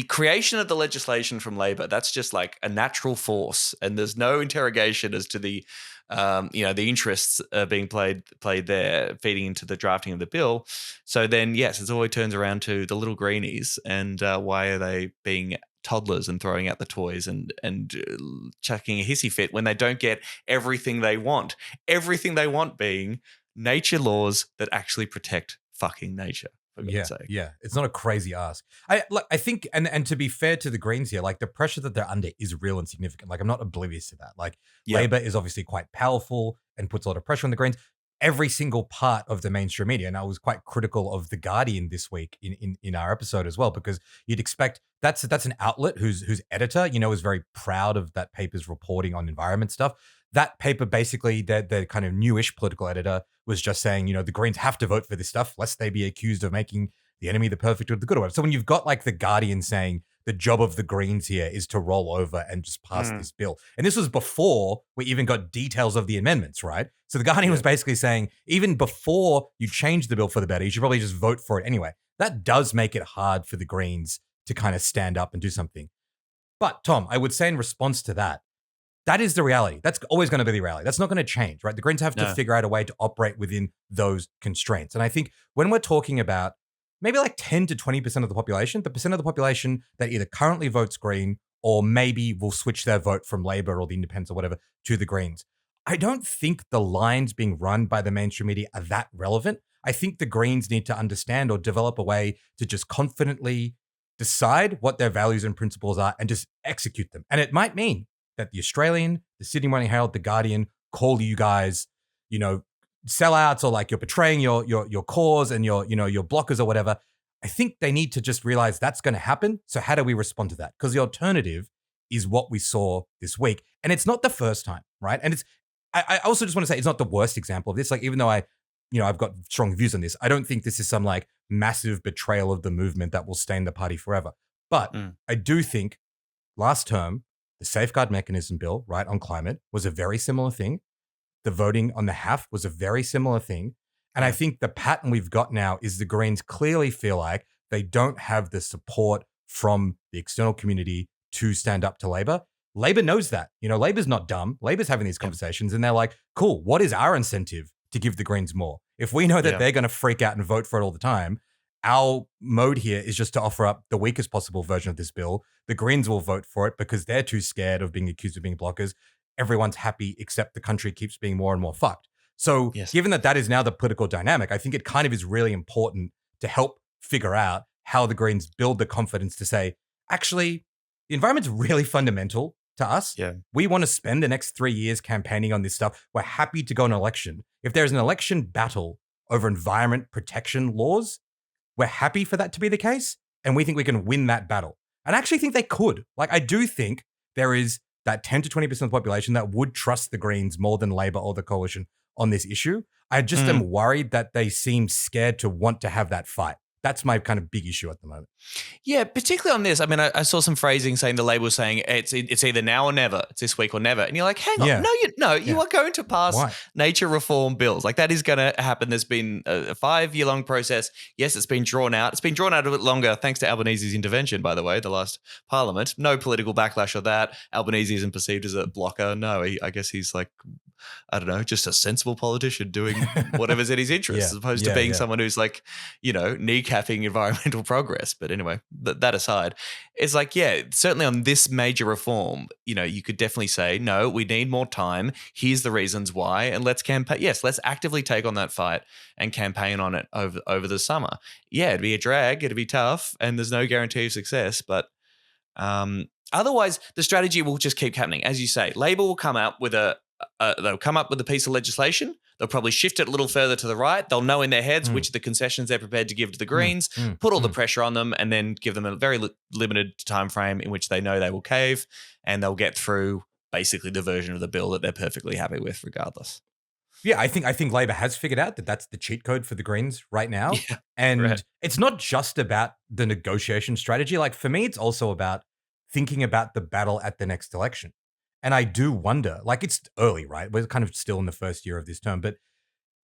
creation of the legislation from Labor, that's just like a natural force, and there's no interrogation as to the the interests being played there, feeding into the drafting of the bill. So then, yes, it always turns around to the little greenies and why are they being toddlers and throwing out the toys and chucking a hissy fit when they don't get everything they want. Everything they want being nature laws that actually protect fucking nature. Yeah, it's not a crazy ask. I think, and to be fair to the Greens here, like the pressure that they're under is real and significant. Like I'm not oblivious to that. Like Labor is obviously quite powerful and puts a lot of pressure on the Greens. Every single part of the mainstream media, and I was quite critical of The Guardian this week in our episode as well, because you'd expect that's an outlet whose editor, is very proud of that paper's reporting on environment stuff. That paper, basically, their kind of newish political editor was just saying, the Greens have to vote for this stuff, lest they be accused of making the enemy the perfect or the good or whatever. So when you've got like The Guardian saying the job of the Greens here is to roll over and just pass this bill. And this was before we even got details of the amendments, right? So The Guardian was basically saying, even before you change the bill for the better, you should probably just vote for it anyway. That does make it hard for the Greens to kind of stand up and do something. But Tom, I would say in response to that, that is the reality. That's always going to be the reality. That's not going to change, right? The Greens have to figure out a way to operate within those constraints. And I think when we're talking about maybe like 10 to 20% of the population, the percent of the population that either currently votes Green or maybe will switch their vote from Labor or the Independents or whatever to the Greens, I don't think the lines being run by the mainstream media are that relevant. I think the Greens need to understand or develop a way to just confidently decide what their values and principles are and just execute them. And it might mean that the Australian, the Sydney Morning Herald, the Guardian call you guys, sellouts, or like you're betraying your cause and your blockers or whatever. I think they need to just realize that's going to happen. So how do we respond to that? Because the alternative is what we saw this week. And it's not the first time, right? And I also just want to say it's not the worst example of this. Like, even though I've got strong views on this, I don't think this is some like massive betrayal of the movement that will stain the party forever. But I do think last term, the safeguard mechanism bill, right, on climate was a very similar thing. The voting on the HAF was a very similar thing. And I think the pattern we've got now is the Greens clearly feel like they don't have the support from the external community to stand up to Labor. Labor knows that. Labor's not dumb. Labor's having these conversations and they're like, cool, what is our incentive to give the Greens more? If we know that they're going to freak out and vote for it all the time, our mode here is just to offer up the weakest possible version of this bill. The Greens will vote for it because they're too scared of being accused of being blockers. Everyone's happy except the country keeps being more and more fucked. So given that is now the political dynamic, I think it kind of is really important to help figure out how the Greens build the confidence to say, actually, the environment's really fundamental to us. Yeah. We want to spend the next 3 years campaigning on this stuff. We're happy to go on an election. If there's an election battle over environment protection laws, we're happy for that to be the case. And we think we can win that battle. And I actually think they could. Like, I do think there is that 10 to 20% of the population that would trust the Greens more than Labor or the coalition on this issue. I just am worried that they seem scared to want to have that fight. That's my kind of big issue at the moment. Yeah, particularly on this. I mean, I saw some phrasing saying the Labor was saying it's either now or never. It's this week or never. And you're like, hang on. You are going to pass nature reform bills. Like, that is going to happen. There's been a 5-year-long process. Yes, it's been drawn out. It's been drawn out a bit longer thanks to Albanese's intervention, by the way, the last parliament. No political backlash of that. Albanese isn't perceived as a blocker. No, I guess he's like, I don't know, just a sensible politician doing whatever's in his interest, as opposed to being someone who's like, kneecapping environmental progress. But anyway, that aside, it's like, certainly on this major reform, you could definitely say, no, we need more time. Here's the reasons why. And let's campaign. Yes, let's actively take on that fight and campaign on it over the summer. Yeah, it'd be a drag. It'd be tough. And there's no guarantee of success. But otherwise, the strategy will just keep happening. As you say, Labor will come out with they'll come up with a piece of legislation. They'll probably shift it a little further to the right. They'll know in their heads which of the concessions they're prepared to give to the Greens, put all the pressure on them, and then give them a very limited time frame in which they know they will cave, and they'll get through basically the version of the bill that they're perfectly happy with regardless. Yeah, I think Labor has figured out that that's the cheat code for the Greens right now. Yeah, and it's not just about the negotiation strategy. Like, for me, it's also about thinking about the battle at the next election. And I do wonder, like, it's early, right? We're kind of still in the first year of this term, but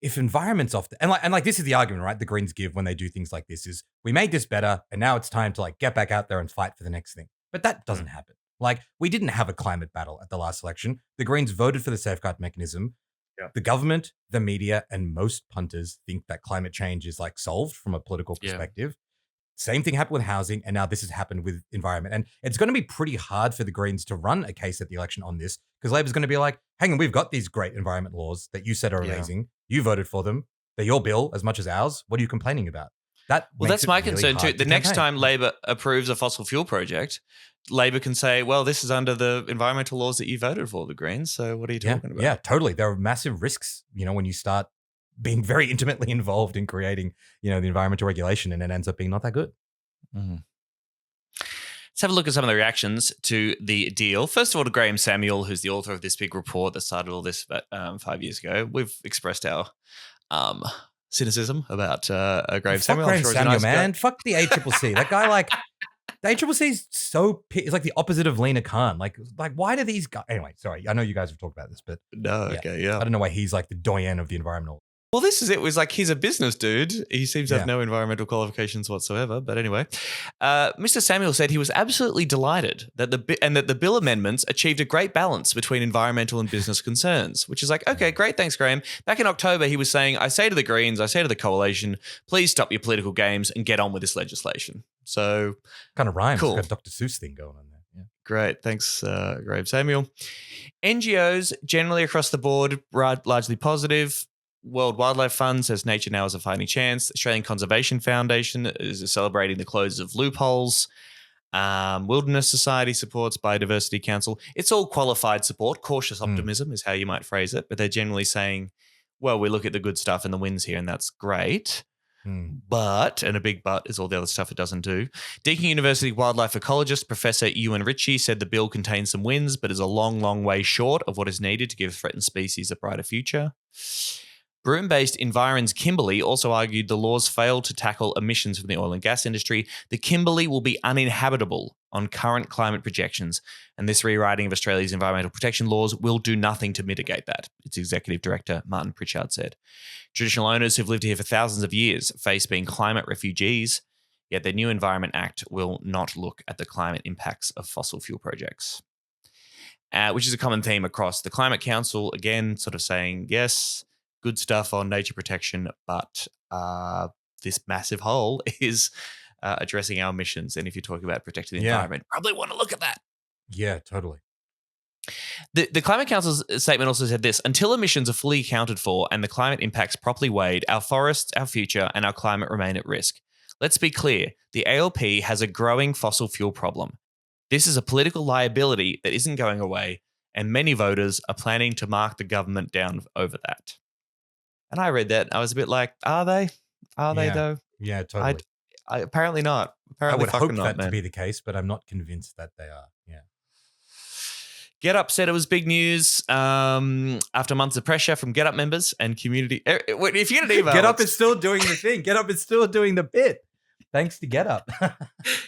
if environment's off, and this is the argument, right? The Greens give when they do things like this is, we made this better, and now it's time to like get back out there and fight for the next thing. But that doesn't happen. Like, we didn't have a climate battle at the last election. The Greens voted for the safeguard mechanism. Yeah. The government, the media, and most punters think that climate change is like solved from a political perspective. Same thing happened with housing, and now this has happened with environment. And it's going to be pretty hard for the Greens to run a case at the election on this, because Labor's going to be like, hang on, we've got these great environment laws that you said are amazing. You voted for them. They're your bill as much as ours. What are you complaining about? That's my concern too. The next time Labor approves a fossil fuel project, Labor can say, well, this is under the environmental laws that you voted for, the Greens. So what are you talking about? Yeah, totally. There are massive risks, when you start being very intimately involved in creating, the environmental regulation, and it ends up being not that good. Mm-hmm. Let's have a look at some of the reactions to the deal. First of all, to Graham Samuel, who's the author of this big report that started all this 5 years ago. We've expressed our cynicism about Graham Samuel. Graham Samuel, man. Fuck the ACCC. That guy, like, the ACCC is it's like the opposite of Lena Khan. Like, why do these guys? Anyway, sorry. I know you guys have talked about this, but I don't know why he's like the doyen of the environmental. Well, this is it. It was like, he's a business dude. He seems to have no environmental qualifications whatsoever. But anyway, Mr. Samuel said he was absolutely delighted that the bill amendments achieved a great balance between environmental and business concerns, which is like, okay, great. Thanks, Graham. Back in October, he was saying, I say to the Greens, I say to the coalition, please stop your political games and get on with this legislation. So kind of rhymes. Cool. It's got a Dr. Seuss thing going on there. Yeah. Great. Thanks, Graham Samuel. NGOs generally across the board, largely positive. World Wildlife Fund says nature now has a fighting chance. Australian Conservation Foundation is celebrating the close of loopholes. Wilderness Society supports Biodiversity Council. It's all qualified support. Cautious optimism is how you might phrase it. But they're generally saying, well, we look at the good stuff and the wins here, and that's great. But, and a big but is all the other stuff it doesn't do. Deakin University wildlife ecologist Professor Ewan Ritchie said the bill contains some wins, but is a long, long way short of what is needed to give threatened species a brighter future. Broome-based Environs Kimberley also argued the laws fail to tackle emissions from the oil and gas industry. The Kimberley will be uninhabitable on current climate projections, and this rewriting of Australia's environmental protection laws will do nothing to mitigate that, its executive director Martin Pritchard said. Traditional owners who've lived here for thousands of years face being climate refugees, yet their new Environment Act will not look at the climate impacts of fossil fuel projects. Which is a common theme across the Climate Council, again, sort of saying, yes, good stuff on nature protection, but this massive hole is addressing our emissions. And if you're talking about protecting the environment, probably want to look at that. Yeah, totally. The Climate Council's statement also said this: until emissions are fully accounted for and the climate impacts properly weighed, our forests, our future, and our climate remain at risk. Let's be clear, the ALP has a growing fossil fuel problem. This is a political liability that isn't going away, and many voters are planning to mark the government down over that. And I read that, and I was a bit like, are they? Are they, though? Yeah, totally. Apparently not. Apparently I would hope not, that to be the case, but I'm not convinced that they are. Yeah. Get Up said it was big news after months of pressure from Get Up members and community. If you get an email, Get Up is still doing the thing. Get Up is still doing the bit. Thanks to Get Up.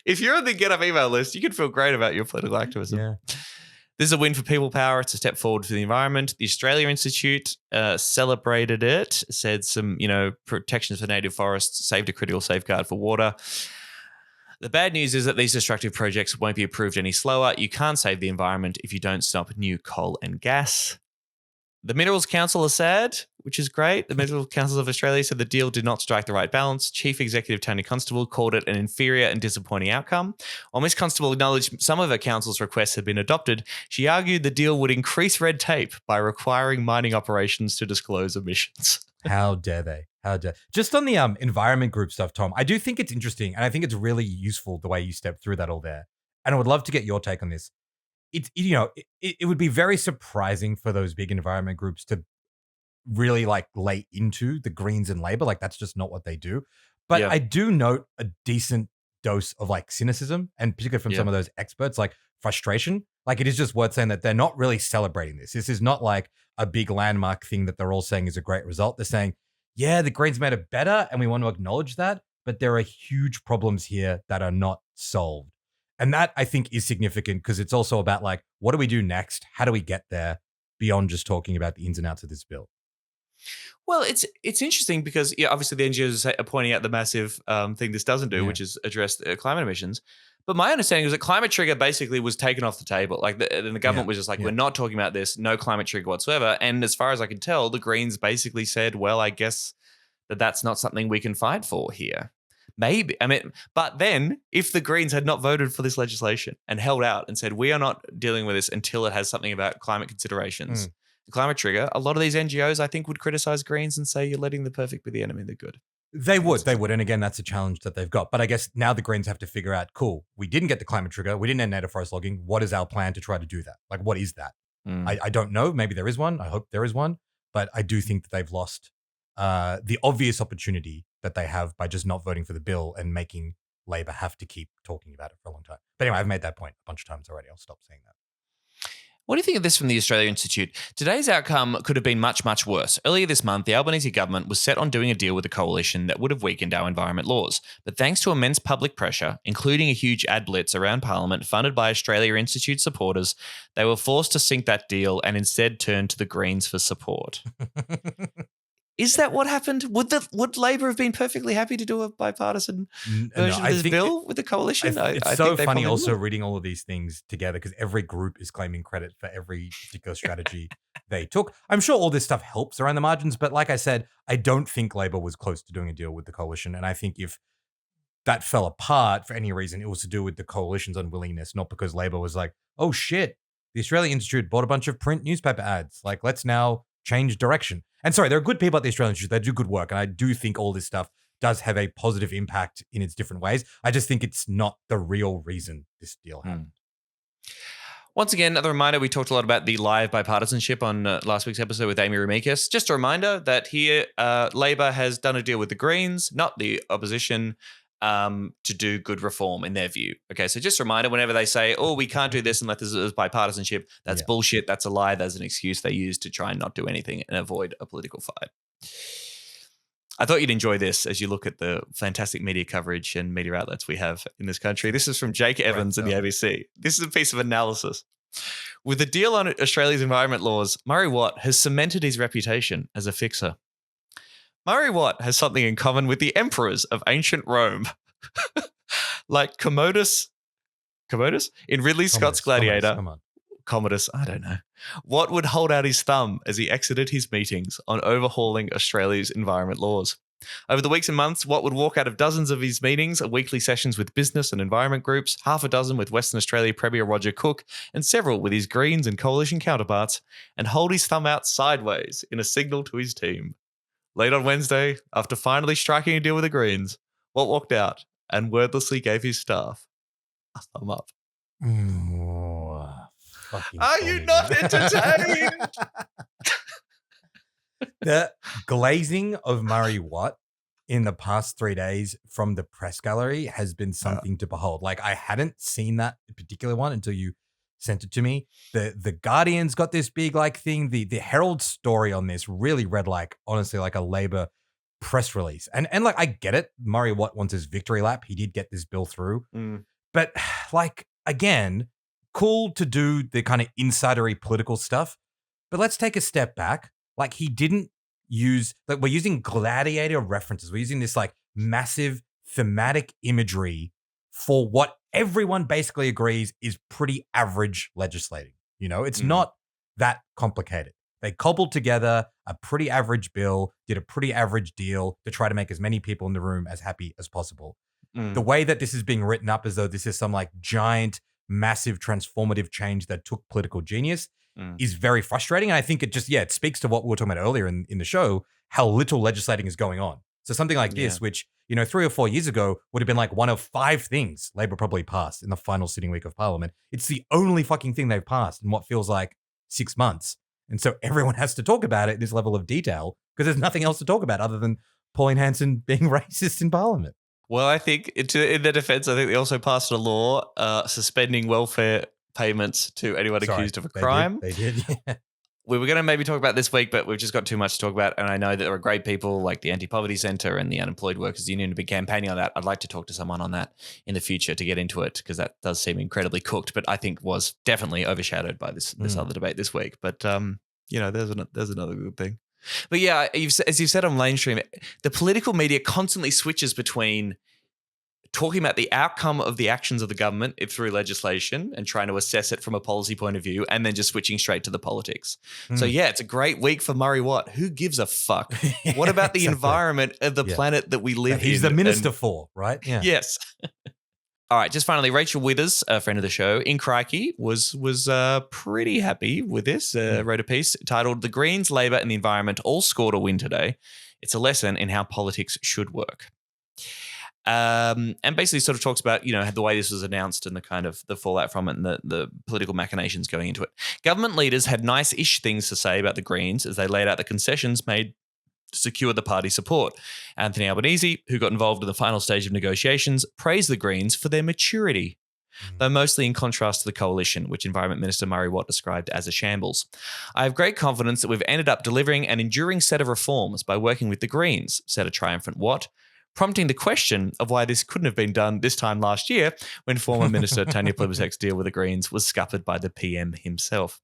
If you're on the Get Up email list, you can feel great about your political activism. Yeah. This is a win for people power. It's a step forward for the environment. The Australia Institute celebrated it, said some, protections for native forests, saved a critical safeguard for water. The bad news is that these destructive projects won't be approved any slower. You can't save the environment if you don't stop new coal and gas. The Minerals Council are sad, which is great. The Minerals Council of Australia said the deal did not strike the right balance. Chief Executive Tony Constable called it an inferior and disappointing outcome. While Ms. Constable acknowledged some of her council's requests had been adopted, she argued the deal would increase red tape by requiring mining operations to disclose emissions. How dare they? How dare. Just on the environment group stuff, Tom, I do think it's interesting, and I think it's really useful the way you stepped through that all there. And I would love to get your take on this. It would be very surprising for those big environment groups to really lay into the Greens and Labor. That's just not what they do. But I do note a decent dose of cynicism, and particularly from some of those experts, frustration. It is just worth saying that they're not really celebrating this. This is not a big landmark thing that they're all saying is a great result. They're saying, yeah, the Greens made it better and we want to acknowledge that, but there are huge problems here that are not solved. And that, I think, is significant because it's also about what do we do next? How do we get there beyond just talking about the ins and outs of this bill? Well, it's interesting because obviously the NGOs are pointing out the massive thing this doesn't do, which is address climate emissions. But my understanding is that climate trigger basically was taken off the table. The government was just we're not talking about this, no climate trigger whatsoever. And as far as I can tell, the Greens basically said, well, I guess that's not something we can fight for here. Maybe. But then if the Greens had not voted for this legislation and held out and said, we are not dealing with this until it has something about climate considerations, the climate trigger, a lot of these NGOs, I think, would criticize Greens and say you're letting the perfect be the enemy of the good. They would. And again, that's a challenge that they've got. But I guess now the Greens have to figure out, cool, we didn't get the climate trigger. We didn't end native forest logging. What is our plan to try to do that? What is that? I don't know. Maybe there is one. I hope there is one. But I do think that they've lost the obvious opportunity that they have by just not voting for the bill and making Labor have to keep talking about it for a long time. But anyway, I've made that point a bunch of times already. I'll stop saying that. What do you think of this from the Australia Institute? Today's outcome could have been much, much worse. Earlier this month, the Albanese government was set on doing a deal with the coalition that would have weakened our environment laws. But thanks to immense public pressure, including a huge ad blitz around Parliament funded by Australia Institute supporters, they were forced to sink that deal and instead turn to the Greens for support. Is that what happened? Would Labor have been perfectly happy to do a bipartisan version of this bill with the coalition? It's so funny also reading all of these things together because every group is claiming credit for every particular strategy they took. I'm sure all this stuff helps around the margins, but like I said, I don't think Labor was close to doing a deal with the coalition. And I think if that fell apart for any reason, it was to do with the coalition's unwillingness, not because Labor was like, oh shit, the Australia Institute bought a bunch of print newspaper ads. Let's now change direction. And sorry, there are good people at the Australian Institute that do good work. And I do think all this stuff does have a positive impact in its different ways. I just think it's not the real reason this deal happened. Once again, another reminder, we talked a lot about the live bipartisanship on last week's episode with Amy Ramikis. Just a reminder that here Labor has done a deal with the Greens, not the opposition, to do good reform in their view. Okay, so just a reminder, whenever they say, oh, we can't do this unless there's bipartisanship, that's bullshit, that's a lie, that's an excuse they use to try and not do anything and avoid a political fight. I thought you'd enjoy this as you look at the fantastic media coverage and media outlets we have in this country. This is from Jake Evans in the ABC. This is a piece of analysis. With the deal on Australia's environment laws, Murray Watt has cemented his reputation as a fixer. Murray Watt has something in common with the emperors of ancient Rome. Like Commodus in Ridley Scott's Gladiator. Commodus, I don't know. Watt would hold out his thumb as he exited his meetings on overhauling Australia's environment laws. Over the weeks and months, Watt would walk out of dozens of his meetings, weekly sessions with business and environment groups, half a dozen with Western Australia Premier Roger Cook, and several with his Greens and coalition counterparts, and hold his thumb out sideways in a signal to his team. Late on Wednesday, after finally striking a deal with the Greens, Watt walked out and wordlessly gave his staff a thumb up. Are you not entertained? The glazing of Murray Watt in the past 3 days from the press gallery has been something to behold. Like, I hadn't seen that particular one until you sent it to me. The Guardian's got this big thing. The Herald story on this really read honestly like a Labor press release. And I get it. Murray Watt wants his victory lap. He did get this bill through. But again, cool to do the kind of insidery political stuff. But let's take a step back. He didn't use, we're using gladiator references. We're using this massive thematic imagery for what everyone basically agrees is pretty average legislating. It's not that complicated. They cobbled together a pretty average bill, did a pretty average deal to try to make as many people in the room as happy as possible. The way that this is being written up as though this is some giant, massive, transformative change that took political genius is very frustrating. And I think it just, it speaks to what we were talking about earlier in the show, how little legislating is going on. So something like this, which, 3 or 4 years ago would have been one of 5 things Labor probably passed in the final sitting week of Parliament. It's the only fucking thing they've passed in what feels like 6 months. And so everyone has to talk about it in this level of detail because there's nothing else to talk about other than Pauline Hanson being racist in Parliament. Well, I think in their defense, I think they also passed a law suspending welfare payments to anyone accused of a crime. They did. Yeah. We were going to maybe talk about this week, but we've just got too much to talk about. And I know that there are great people like the Anti-Poverty Centre and the Unemployed Workers Union have been campaigning on that. I'd like to talk to someone on that in the future to get into it because that does seem incredibly cooked, but I think was definitely overshadowed by this other debate this week. But, there's another good thing. But yeah, as you've said on Lamestream, the political media constantly switches between talking about the outcome of the actions of the government through legislation and trying to assess it from a policy point of view and then just switching straight to the politics. So it's a great week for Murray Watt. Who gives a fuck? What about the environment of the planet that we live in? He's the minister for, right? Yeah. Yes. All right, just finally, Rachel Withers, a friend of the show, in Crikey, was pretty happy with this. Wrote a piece titled "The Greens, Labor and the Environment All Scored a Win Today. It's a lesson in how politics should work." And basically sort of talks about, the way this was announced and the kind of the fallout from it and the political machinations going into it. Government leaders had nice-ish things to say about the Greens as they laid out the concessions made to secure the party support. Anthony Albanese, who got involved in the final stage of negotiations, praised the Greens for their maturity, though mostly in contrast to the coalition, which Environment Minister Murray Watt described as a shambles. "I have great confidence that we've ended up delivering an enduring set of reforms by working with the Greens," said a triumphant Watt, prompting the question of why this couldn't have been done this time last year when former Minister Tanya Plibersek's deal with the Greens was scuppered by the PM himself.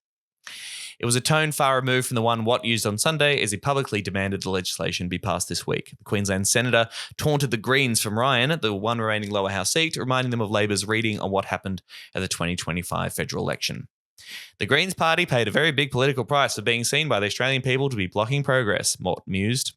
It was a tone far removed from the one Watt used on Sunday as he publicly demanded the legislation be passed this week. The Queensland Senator taunted the Greens from Ryan, the one remaining lower house seat, reminding them of Labor's reading on what happened at the 2025 federal election. "The Greens party paid a very big political price for being seen by the Australian people to be blocking progress," Watt mused.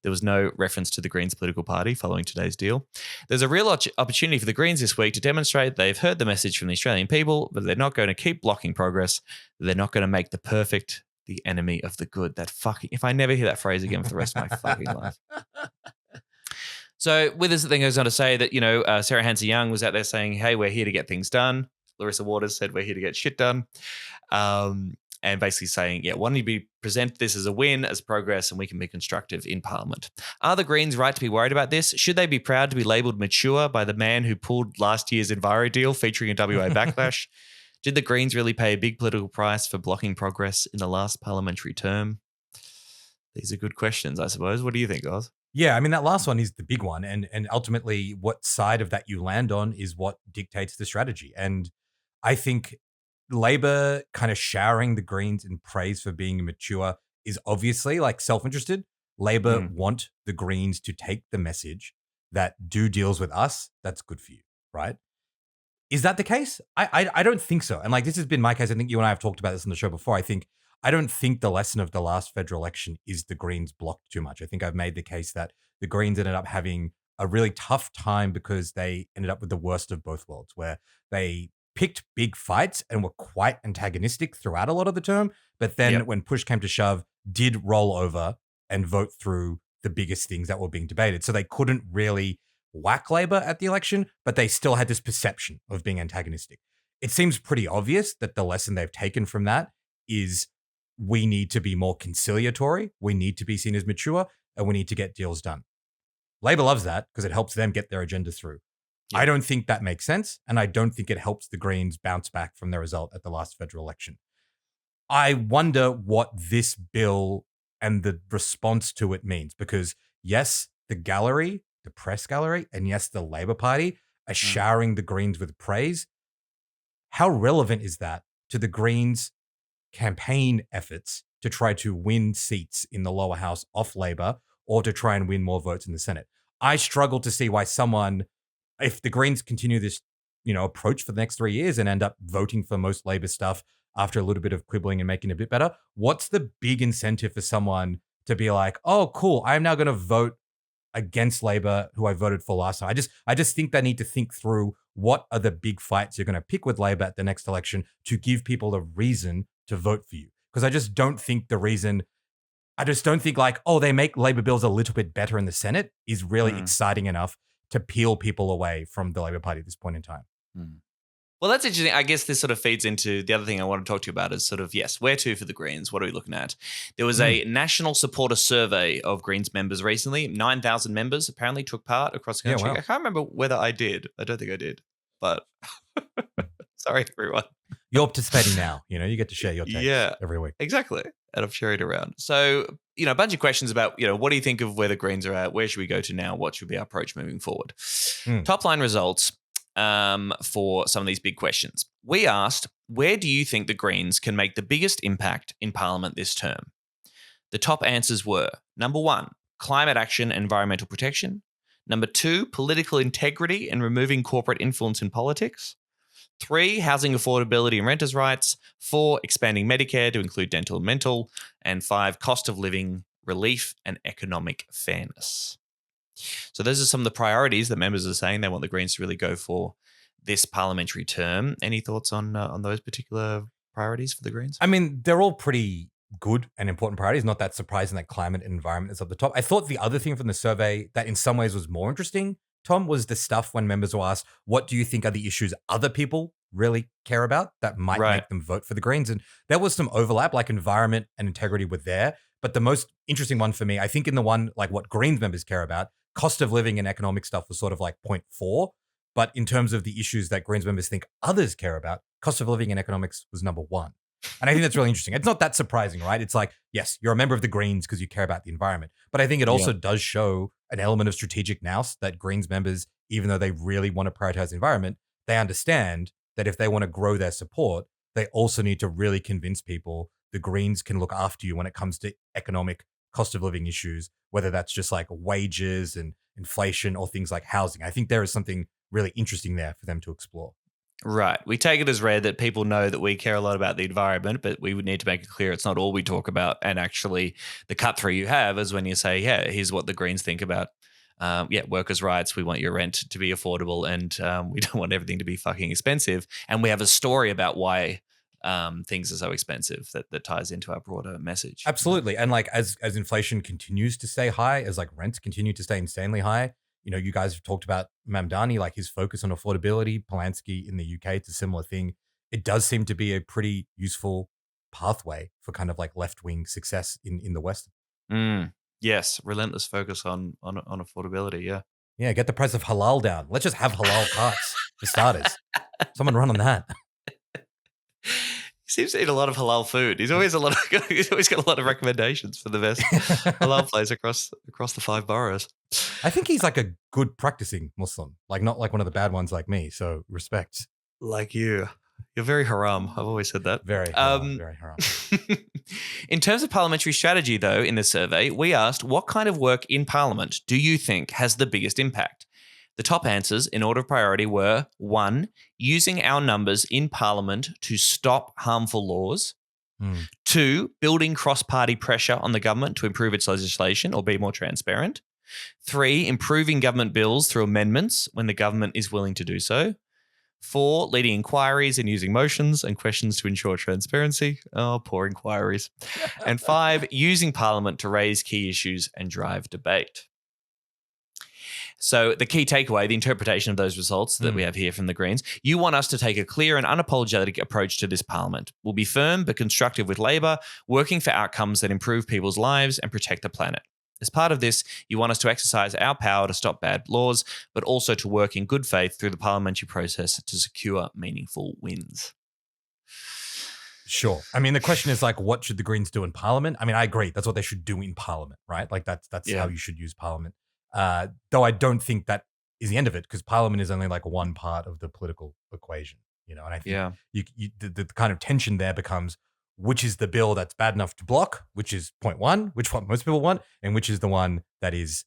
There was no reference to the Greens political party following today's deal. "There's a real opportunity for the Greens this week to demonstrate they've heard the message from the Australian people, but they're not going to keep blocking progress. They're not going to make the perfect the enemy of the good." That fucking, if I never hear that phrase again for the rest of my fucking life. So with this thing, I was going to say that, Sarah Hanson-Young was out there saying, hey, we're here to get things done. Larissa Waters said we're here to get shit done. And basically saying, why don't you present this as a win, as progress, and we can be constructive in Parliament. Are the Greens right to be worried about this? Should they be proud to be labelled mature by the man who pulled last year's Enviro deal featuring a WA backlash? Did the Greens really pay a big political price for blocking progress in the last parliamentary term? These are good questions, I suppose. What do you think, Oz? Yeah, I mean, that last one is the big one. And ultimately, what side of that you land on is what dictates the strategy. And I think Labor kind of showering the Greens in praise for being mature is obviously like self-interested. Labor want the Greens to take the message that do deals with us, that's good for you, right? Is that the case? I don't think so. And like, this has been my case. I think you and I have talked about this on the show before. I don't think the lesson of the last federal election is the Greens blocked too much. I think I've made the case that the Greens ended up having a really tough time because they ended up with the worst of both worlds, where they picked big fights and were quite antagonistic throughout a lot of the term. But then when push came to shove, did roll over and vote through the biggest things that were being debated. So they couldn't really whack Labor at the election, but they still had this perception of being antagonistic. It seems pretty obvious that the lesson they've taken from that is we need to be more conciliatory, we need to be seen as mature, and we need to get deals done. Labor loves that because it helps them get their agenda through. Yeah. I don't think that makes sense, and I don't think it helps the Greens bounce back from their result at the last federal election. I wonder what this bill and the response to it means, because yes, the gallery, the press gallery, and yes, the Labor Party are showering the Greens with praise. How relevant is that to the Greens' campaign efforts to try to win seats in the lower house off Labor or to try and win more votes in the Senate? I struggle to see why someone, if the Greens continue this, approach for the next 3 years and end up voting for most Labor stuff after a little bit of quibbling and making it a bit better, what's the big incentive for someone to be like, oh, cool, I'm now going to vote against Labor, who I voted for last time? I just think they need to think through what are the big fights you're going to pick with Labor at the next election to give people a reason to vote for you. Because I just don't think like, oh, they make Labor bills a little bit better in the Senate is really exciting enough to peel people away from the Labor Party at this point in time. Well, that's interesting. I guess this sort of feeds into the other thing I want to talk to you about is sort of, yes, where to for the Greens? What are we looking at? There was a national supporter survey of Greens members recently. 9,000 members apparently took part across the country. Yeah, wow. I can't remember whether I did. I don't think I did, but sorry, everyone. You're participating now. You get to share your takes every week. Exactly. And I've shared it around. So, a bunch of questions about, what do you think of where the Greens are at? Where should we go to now? What should be our approach moving forward? Top line results for some of these big questions. We asked, where do you think the Greens can make the biggest impact in Parliament this term? The top answers were, number 1, climate action and environmental protection. Number 2, political integrity and removing corporate influence in politics. 3, housing affordability and renters' rights. 4, expanding Medicare to include dental and mental. And 5, cost of living relief and economic fairness. So those are some of the priorities that members are saying they want the Greens to really go for this parliamentary term. Any thoughts on those particular priorities for the Greens? I mean, they're all pretty good and important priorities. Not that surprising that climate and environment is at the top. I thought the other thing from the survey that in some ways was more interesting, Tom, was the stuff when members were asked, what do you think are the issues other people really care about that might make them vote for the Greens? And there was some overlap, like environment and integrity were there. But the most interesting one for me, I think in the one, like what Greens members care about, cost of living and economic stuff was sort of like 0.4. But in terms of the issues that Greens members think others care about, cost of living and economics was number 1. And I think that's really interesting. It's not that surprising, right? It's like, yes, you're a member of the Greens because you care about the environment. But I think it also does show an element of strategic nous that Greens members, even though they really want to prioritize the environment, they understand that if they want to grow their support, they also need to really convince people the Greens can look after you when it comes to economic cost of living issues, whether that's just like wages and inflation or things like housing. I think there is something really interesting there for them to explore. Right. We take it as read that people know that we care a lot about the environment, but we would need to make it clear it's not all we talk about. And actually the cut through you have is when you say, here's what the Greens think about workers' rights. We want your rent to be affordable and we don't want everything to be fucking expensive. And we have a story about why things are so expensive that ties into our broader message. Absolutely. And like as inflation continues to stay high, as like rents continue to stay insanely high, you guys have talked about Mamdani, like his focus on affordability. Polanski in the UK, it's a similar thing. It does seem to be a pretty useful pathway for kind of like left-wing success in the West. Yes, relentless focus on affordability. Yeah. Yeah, get the price of halal down. Let's just have halal carts for starters. Someone run on that. He seems to eat a lot of halal food. He's always got a lot of recommendations for the best halal place across the 5 boroughs. I think he's like a good practicing Muslim, like not like one of the bad ones like me. So respect. Like you. You're very haram. I've always said that. Very haram, very haram. In terms of parliamentary strategy, though, in the survey, we asked what kind of work in Parliament do you think has the biggest impact? The top answers in order of priority were 1, using our numbers in Parliament to stop harmful laws. 2, building cross-party pressure on the government to improve its legislation or be more transparent. 3, improving government bills through amendments when the government is willing to do so. 4, leading inquiries and using motions and questions to ensure transparency. Oh, poor inquiries. And 5, using Parliament to raise key issues and drive debate. So the key takeaway, the interpretation of those results that we have here from the Greens, you want us to take a clear and unapologetic approach to this Parliament. We'll be firm but constructive with Labor, working for outcomes that improve people's lives and protect the planet. As part of this, you want us to exercise our power to stop bad laws, but also to work in good faith through the parliamentary process to secure meaningful wins. Sure. I mean, the question is like, what should the Greens do in Parliament? I mean, I agree. That's what they should do in Parliament, right? Like that's how you should use Parliament. Though I don't think that is the end of it, because Parliament is only like one part of the political equation, and I think the kind of tension there becomes, which is the bill that's bad enough to block, which is point 1, which what most people want, and which is the one that is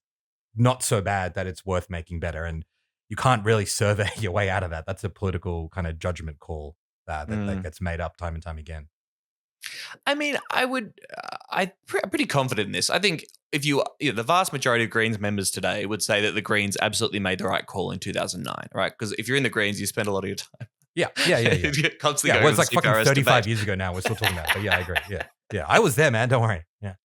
not so bad that it's worth making better. And you can't really survey your way out of that. That's a political kind of judgment call that gets made up time and time again. I mean, I'm pretty confident in this. I think if the vast majority of Greens members today would say that the Greens absolutely made the right call in 2009, right? Because if you're in the Greens, you spend a lot of your time. Yeah. Constantly going well, it's like to the fucking CPRS 35 debate. years ago now. We're still talking about it. But yeah, I agree. Yeah. I was there, man. Don't worry. Yeah.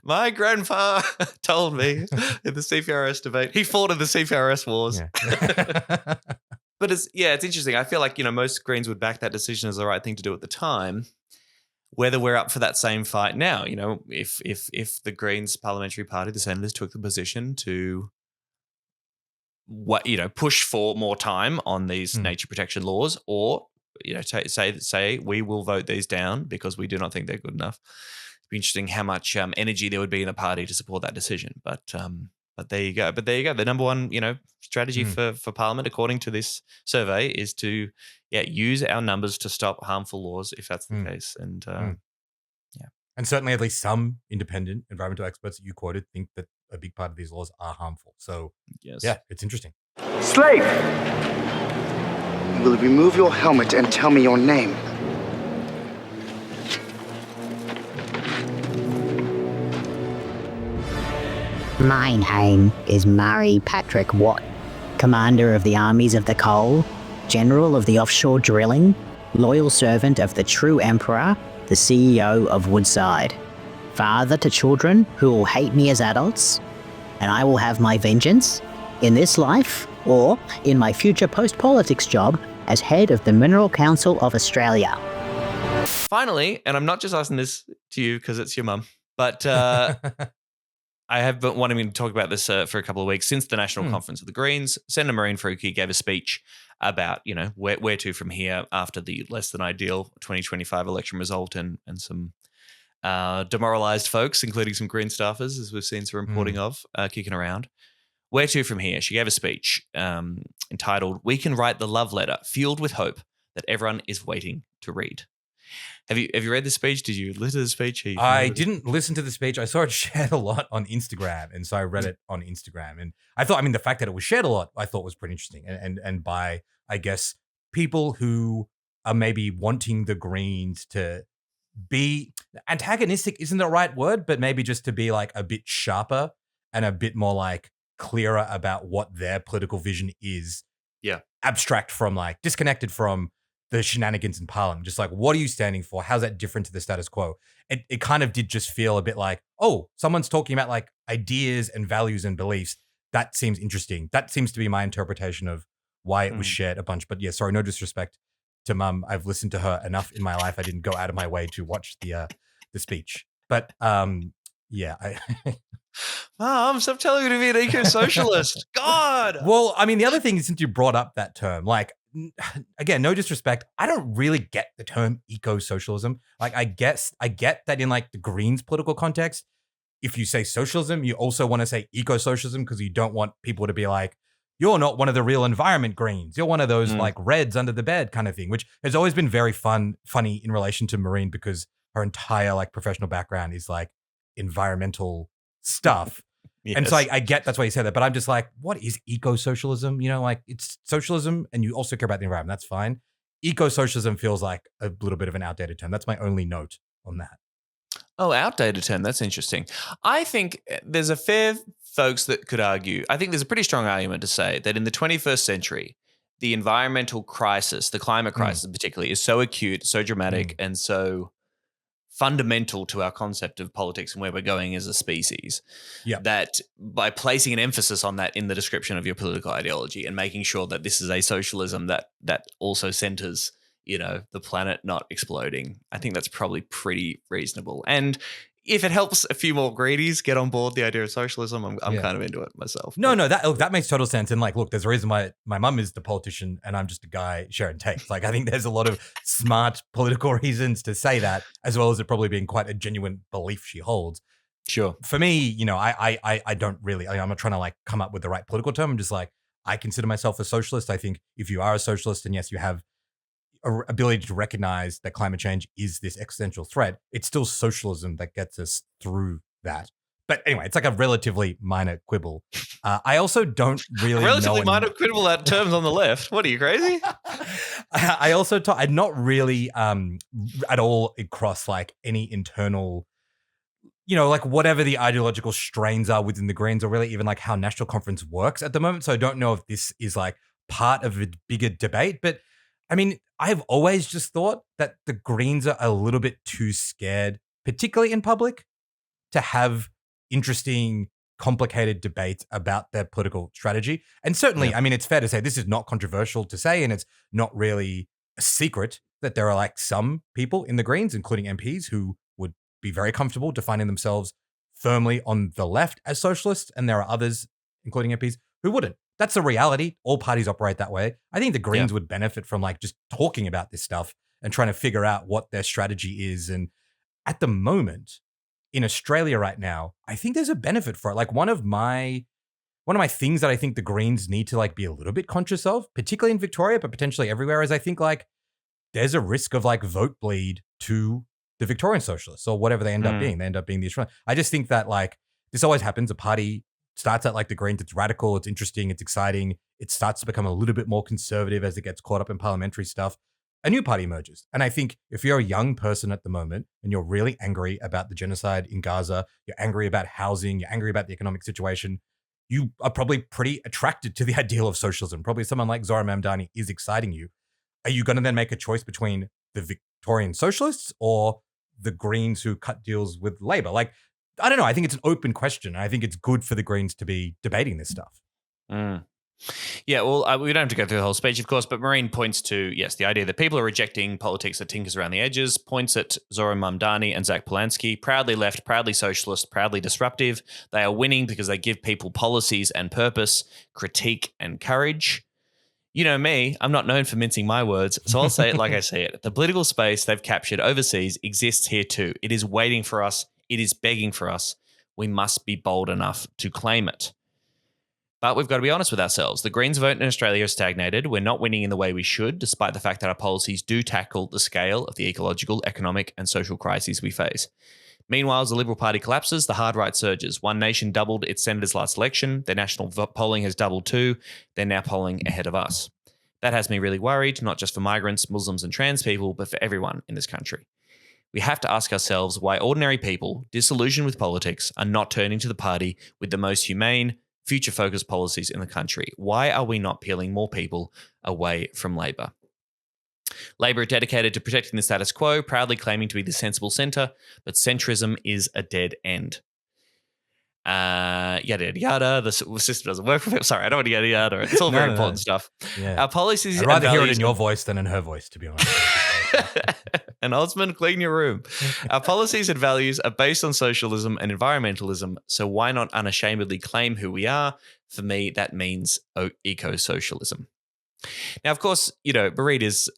My grandpa told me in the CPRS debate. He fought in the CPRS wars. Yeah. But it's interesting. I feel like, most Greens would back that decision as the right thing to do at the time. Whether we're up for that same fight now, if the Greens Parliamentary Party, the senators, took the position to push for more time on these nature protection laws, or say we will vote these down because we do not think they're good enough. It'd be interesting how much energy there would be in the party to support that decision. But there you go. The number one strategy for Parliament, according to this survey, is to use our numbers to stop harmful laws if that's the case. And and certainly at least some independent environmental experts that you quoted think that a big part of these laws are harmful. So yeah, it's interesting. Slave! You will remove your helmet and tell me your name. My name is Murray Patrick Watt, Commander of the Armies of the Coal, General of the Offshore Drilling, loyal servant of the true Emperor, the CEO of Woodside, father to children who will hate me as adults, and I will have my vengeance in this life or in my future post-politics job as head of the Mineral Council of Australia. Finally, and I'm not just asking this to you because it's your mum, but I have been wanting to talk about this for a couple of weeks. Since the National Conference of the Greens, Senator Mehreen Faruqi gave a speech about, where to from here after the less than ideal 2025 election result and some demoralised folks, including some Green staffers, as we've seen some reporting of, kicking around. Where to from here? She gave a speech entitled, "We Can Write the Love Letter, Fueled with Hope That Everyone is Waiting to Read." Have you read the speech? Did you listen to the speech? I didn't listen to the speech. I saw it shared a lot on Instagram, and so I read it on Instagram. And I thought, the fact that it was shared a lot, I thought was pretty interesting. And by, I guess, people who are maybe wanting the Greens to be antagonistic isn't the right word, but maybe just to be like a bit sharper and a bit more like clearer about what their political vision is. Yeah. Abstract from disconnected from the shenanigans in Parliament. Just like, what are you standing for? How's that different to the status quo? It kind of did just feel a bit like, oh, someone's talking about ideas and values and beliefs that seems interesting. That seems to be my interpretation of why it was shared a bunch. But yeah, sorry, no disrespect to Mum. I've listened to her enough in my life. I didn't go out of my way to watch the speech. But yeah, Mom, stop telling me to be an eco-socialist. God. Well, I mean, the other thing is, since you brought up that term, like, again, no disrespect, I don't really get the term eco-socialism. Like, I get that in like the Greens political context, if you say socialism, you also want to say eco-socialism because you don't want people to be like, you're not one of the real environment Greens. You're one of those like Reds under the bed kind of thing, which has always been very funny in relation to Mehreen because her entire like professional background is like environmental stuff. Yes. And so I get that's why you say that, but I'm just like, what is eco-socialism? You know, like it's socialism and you also care about the environment. That's fine. Eco-socialism feels like a little bit of an outdated term. That's my only note on that. Oh, outdated term. That's interesting. I think there's a fair folks that could argue. I think there's a pretty strong argument to say that in the 21st century, the environmental crisis, the climate crisis particularly, is so acute, so dramatic, and so fundamental to our concept of politics and where we're going as a species, that by placing an emphasis on that in the description of your political ideology and making sure that this is a socialism that also centers, you know, the planet not exploding, I think that's probably pretty reasonable. And if it helps a few more greedies get on board the idea of socialism, I'm kind of into it myself. No, that makes total sense. And like, look, there's a reason why my mum is the politician and I'm just a guy sharing takes. Like, I think there's a lot of smart political reasons to say that, as well as it probably being quite a genuine belief she holds. Sure. For me, you know, I don't really, I'm not trying to like come up with the right political term. I'm just like, I consider myself a socialist. I think if you are a socialist, and yes, you have ability to recognize that climate change is this existential threat, it's still socialism that gets us through that. But anyway, it's like a relatively minor quibble. I also don't really relatively minor quibble at terms on the left. What are you, crazy? I also I'm not really at all across like any internal, you know, like whatever the ideological strains are within the Greens, or really even like how National Conference works at the moment. So I don't know if this is like part of a bigger debate, but I mean, I've always just thought that the Greens are a little bit too scared, particularly in public, to have interesting, complicated debates about their political strategy. And certainly, I mean, it's fair to say this is not controversial to say, and it's not really a secret that there are like some people in the Greens, including MPs, who would be very comfortable defining themselves firmly on the left as socialists, and there are others, including MPs, who wouldn't. That's a reality. All parties operate that way. I think the Greens would benefit from like just talking about this stuff and trying to figure out what their strategy is. And at the moment in Australia right now, I think there's a benefit for it. Like one of my things that I think the Greens need to like be a little bit conscious of, particularly in Victoria, but potentially everywhere, is I think like there's a risk of like vote bleed to the Victorian socialists or whatever they end up being. They end up being the Australian. I just think that like this always happens. A party starts out like the Greens. It's radical. It's interesting. It's exciting. It starts to become a little bit more conservative as it gets caught up in parliamentary stuff. A new party emerges. And I think if you're a young person at the moment and you're really angry about the genocide in Gaza, you're angry about housing, you're angry about the economic situation, you are probably pretty attracted to the ideal of socialism. Probably someone like Zoran Mamdani is exciting you. Are you going to then make a choice between the Victorian socialists or the Greens who cut deals with Labor? Like, I don't know. I think it's an open question. I think it's good for the Greens to be debating this stuff. Yeah, well, we don't have to go through the whole speech, of course, but Mehreen points to, yes, the idea that people are rejecting politics that tinkers around the edges, points at Zoran Mamdani and Zach Polanski, proudly left, proudly socialist, proudly disruptive. They are winning because they give people policies and purpose, critique and courage. You know me, I'm not known for mincing my words, so I'll say it like I say it. The political space they've captured overseas exists here too. It is waiting for us. It is begging for us. We must be bold enough to claim it. But we've got to be honest with ourselves. The Greens vote in Australia has stagnated. We're not winning in the way we should, despite the fact that our policies do tackle the scale of the ecological, economic and social crises we face. Meanwhile, as the Liberal Party collapses, the hard right surges. One Nation doubled its senators last election. Their national polling has doubled too. They're now polling ahead of us. That has me really worried, not just for migrants, Muslims and trans people, but for everyone in this country. We have to ask ourselves why ordinary people, disillusioned with politics, are not turning to the party with the most humane, future-focused policies in the country. Why are we not peeling more people away from Labor? Labor are dedicated to protecting the status quo, proudly claiming to be the sensible centre, but centrism is a dead end. yada, yada, yada. The system doesn't work for people. Sorry, I don't want to yada, yada. It's all very important stuff. Yeah. Our policies I'd rather hear it in your voice than in her voice, to be honest. And Osman, clean your room. Our policies and values are based on socialism and environmentalism, so why not unashamedly claim who we are? For me, that means eco-socialism. Now, of course, Mehreen is,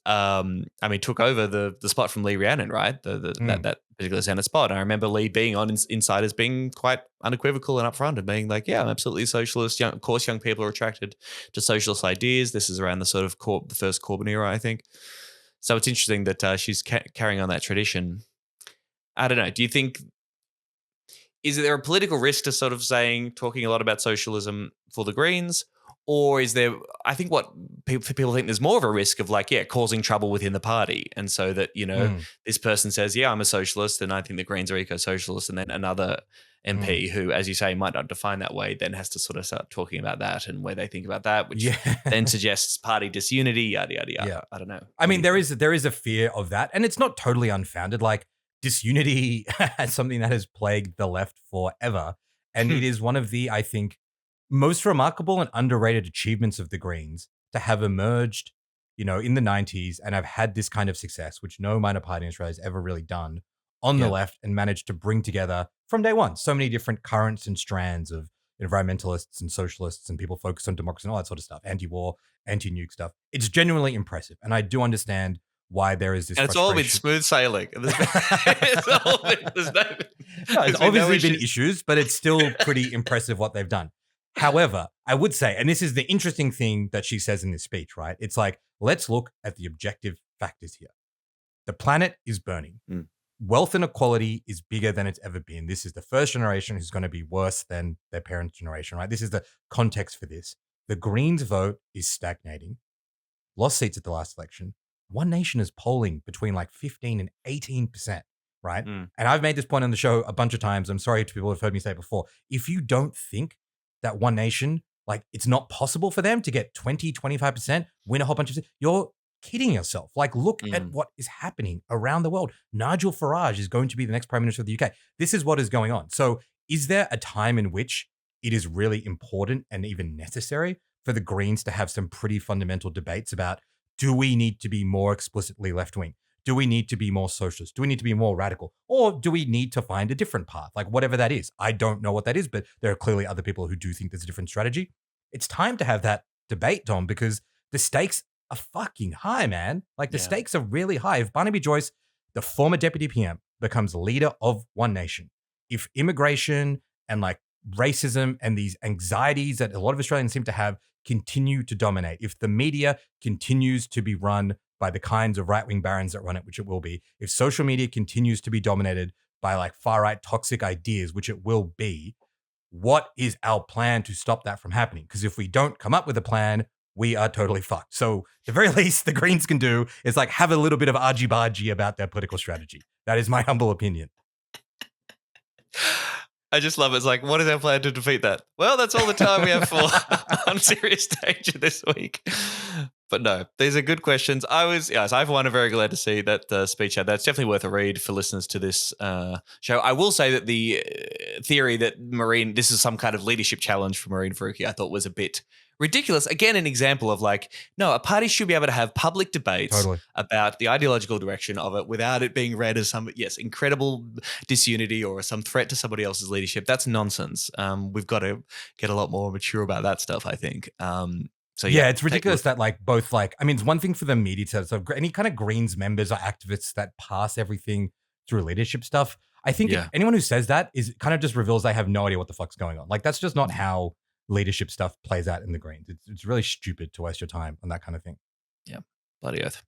took over the spot from Lee Rhiannon, right? That particular Senate spot. I remember Lee being on Insiders being quite unequivocal and upfront and being like, yeah, I'm absolutely a socialist. Of course, young people are attracted to socialist ideas. This is around the sort of the first Corbyn era, I think. So it's interesting that she's carrying on that tradition. I don't know. Do you think, is there a political risk to sort of talking a lot about socialism for the Greens? Or is there, I think what people think there's more of a risk of causing trouble within the party. And so that, this person says, yeah, I'm a socialist and I think the Greens are eco-socialist. And then another MP who, as you say, might not define that way, then has to sort of start talking about that and where they think about that, which then suggests party disunity, yada, yada, yada. Yeah. I don't know. I mean, there is a fear of that. And it's not totally unfounded. Disunity is something that has plagued the left forever. And it is one of the, I think, most remarkable and underrated achievements of the Greens to have emerged, in the 90s and have had this kind of success, which no minor party in Australia has ever really done on the left, and managed to bring together from day one so many different currents and strands of environmentalists and socialists and people focused on democracy and all that sort of stuff, anti-war, anti-nuke stuff. It's genuinely impressive. And I do understand why there is this and it's all been smooth sailing. It's obviously been issues, but it's still pretty impressive what they've done. However, I would say, and this is the interesting thing that she says in this speech, right? It's let's look at the objective factors here. The planet is burning. Wealth inequality is bigger than it's ever been. This is the first generation who's going to be worse than their parents' generation, right? This is the context for this. The Greens vote is stagnating. Lost seats at the last election. One Nation is polling between 15 and 18%, right? And I've made this point on the show a bunch of times. I'm sorry to people who've heard me say it before. If you don't think that One Nation, it's not possible for them to get 20, 25%, win a whole bunch of seats, you're kidding yourself. Look at what is happening around the world. Nigel Farage is going to be the next Prime Minister of the UK. This is what is going on. So is there a time in which it is really important and even necessary for the Greens to have some pretty fundamental debates about, do we need to be more explicitly left-wing? Do we need to be more socialist? Do we need to be more radical? Or do we need to find a different path? Whatever that is. I don't know what that is, but there are clearly other people who do think there's a different strategy. It's time to have that debate, Tom, because the stakes are fucking high, man. The stakes are really high. If Barnaby Joyce, the former deputy PM, becomes leader of One Nation, if immigration and racism and these anxieties that a lot of Australians seem to have continue to dominate, if the media continues to be run by the kinds of right-wing barons that run it, which it will be, if social media continues to be dominated by far-right toxic ideas, which it will be, what is our plan to stop that from happening? Because if we don't come up with a plan, we are totally fucked. So the very least the Greens can do is have a little bit of argy-bargy about their political strategy. That is my humble opinion. I just love it. It's what is our plan to defeat that? Well, that's all the time we have for on Serious Danger this week. But no, these are good questions. I for one, am very glad to see that speech out. That's definitely worth a read for listeners to this show. I will say that the theory that this is some kind of leadership challenge for Mehreen Faruqi, I thought was a bit ridiculous. Again, an example of no, a party should be able to have public debates about the ideological direction of it without it being read as some, incredible disunity or some threat to somebody else's leadership. That's nonsense. We've got to get a lot more mature about that stuff, I think. So yeah, it's ridiculous that both it's one thing for the media to so any kind of Greens members or activists that pass everything through leadership stuff. I think anyone who says that is kind of just reveals they have no idea what the fuck's going on. That's just not how leadership stuff plays out in the Greens. It's really stupid to waste your time on that kind of thing. Yeah, bloody oath.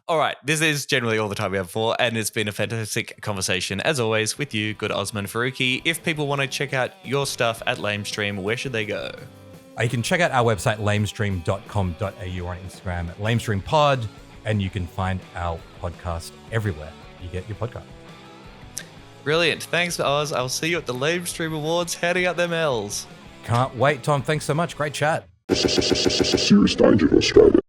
All right, this is generally all the time we have for, and it's been a fantastic conversation, as always, with you, good Osman Faruqi. If people want to check out your stuff at Lamestream, where should they go? You can check out our website, lamestream.com.au, or on Instagram at lamestreampod, and you can find our podcast everywhere you get your podcast. Brilliant. Thanks, Oz. I'll see you at the Lamestream Awards handing out them L's. Can't wait, Tom. Thanks so much. Great chat. Serious Danger Australia.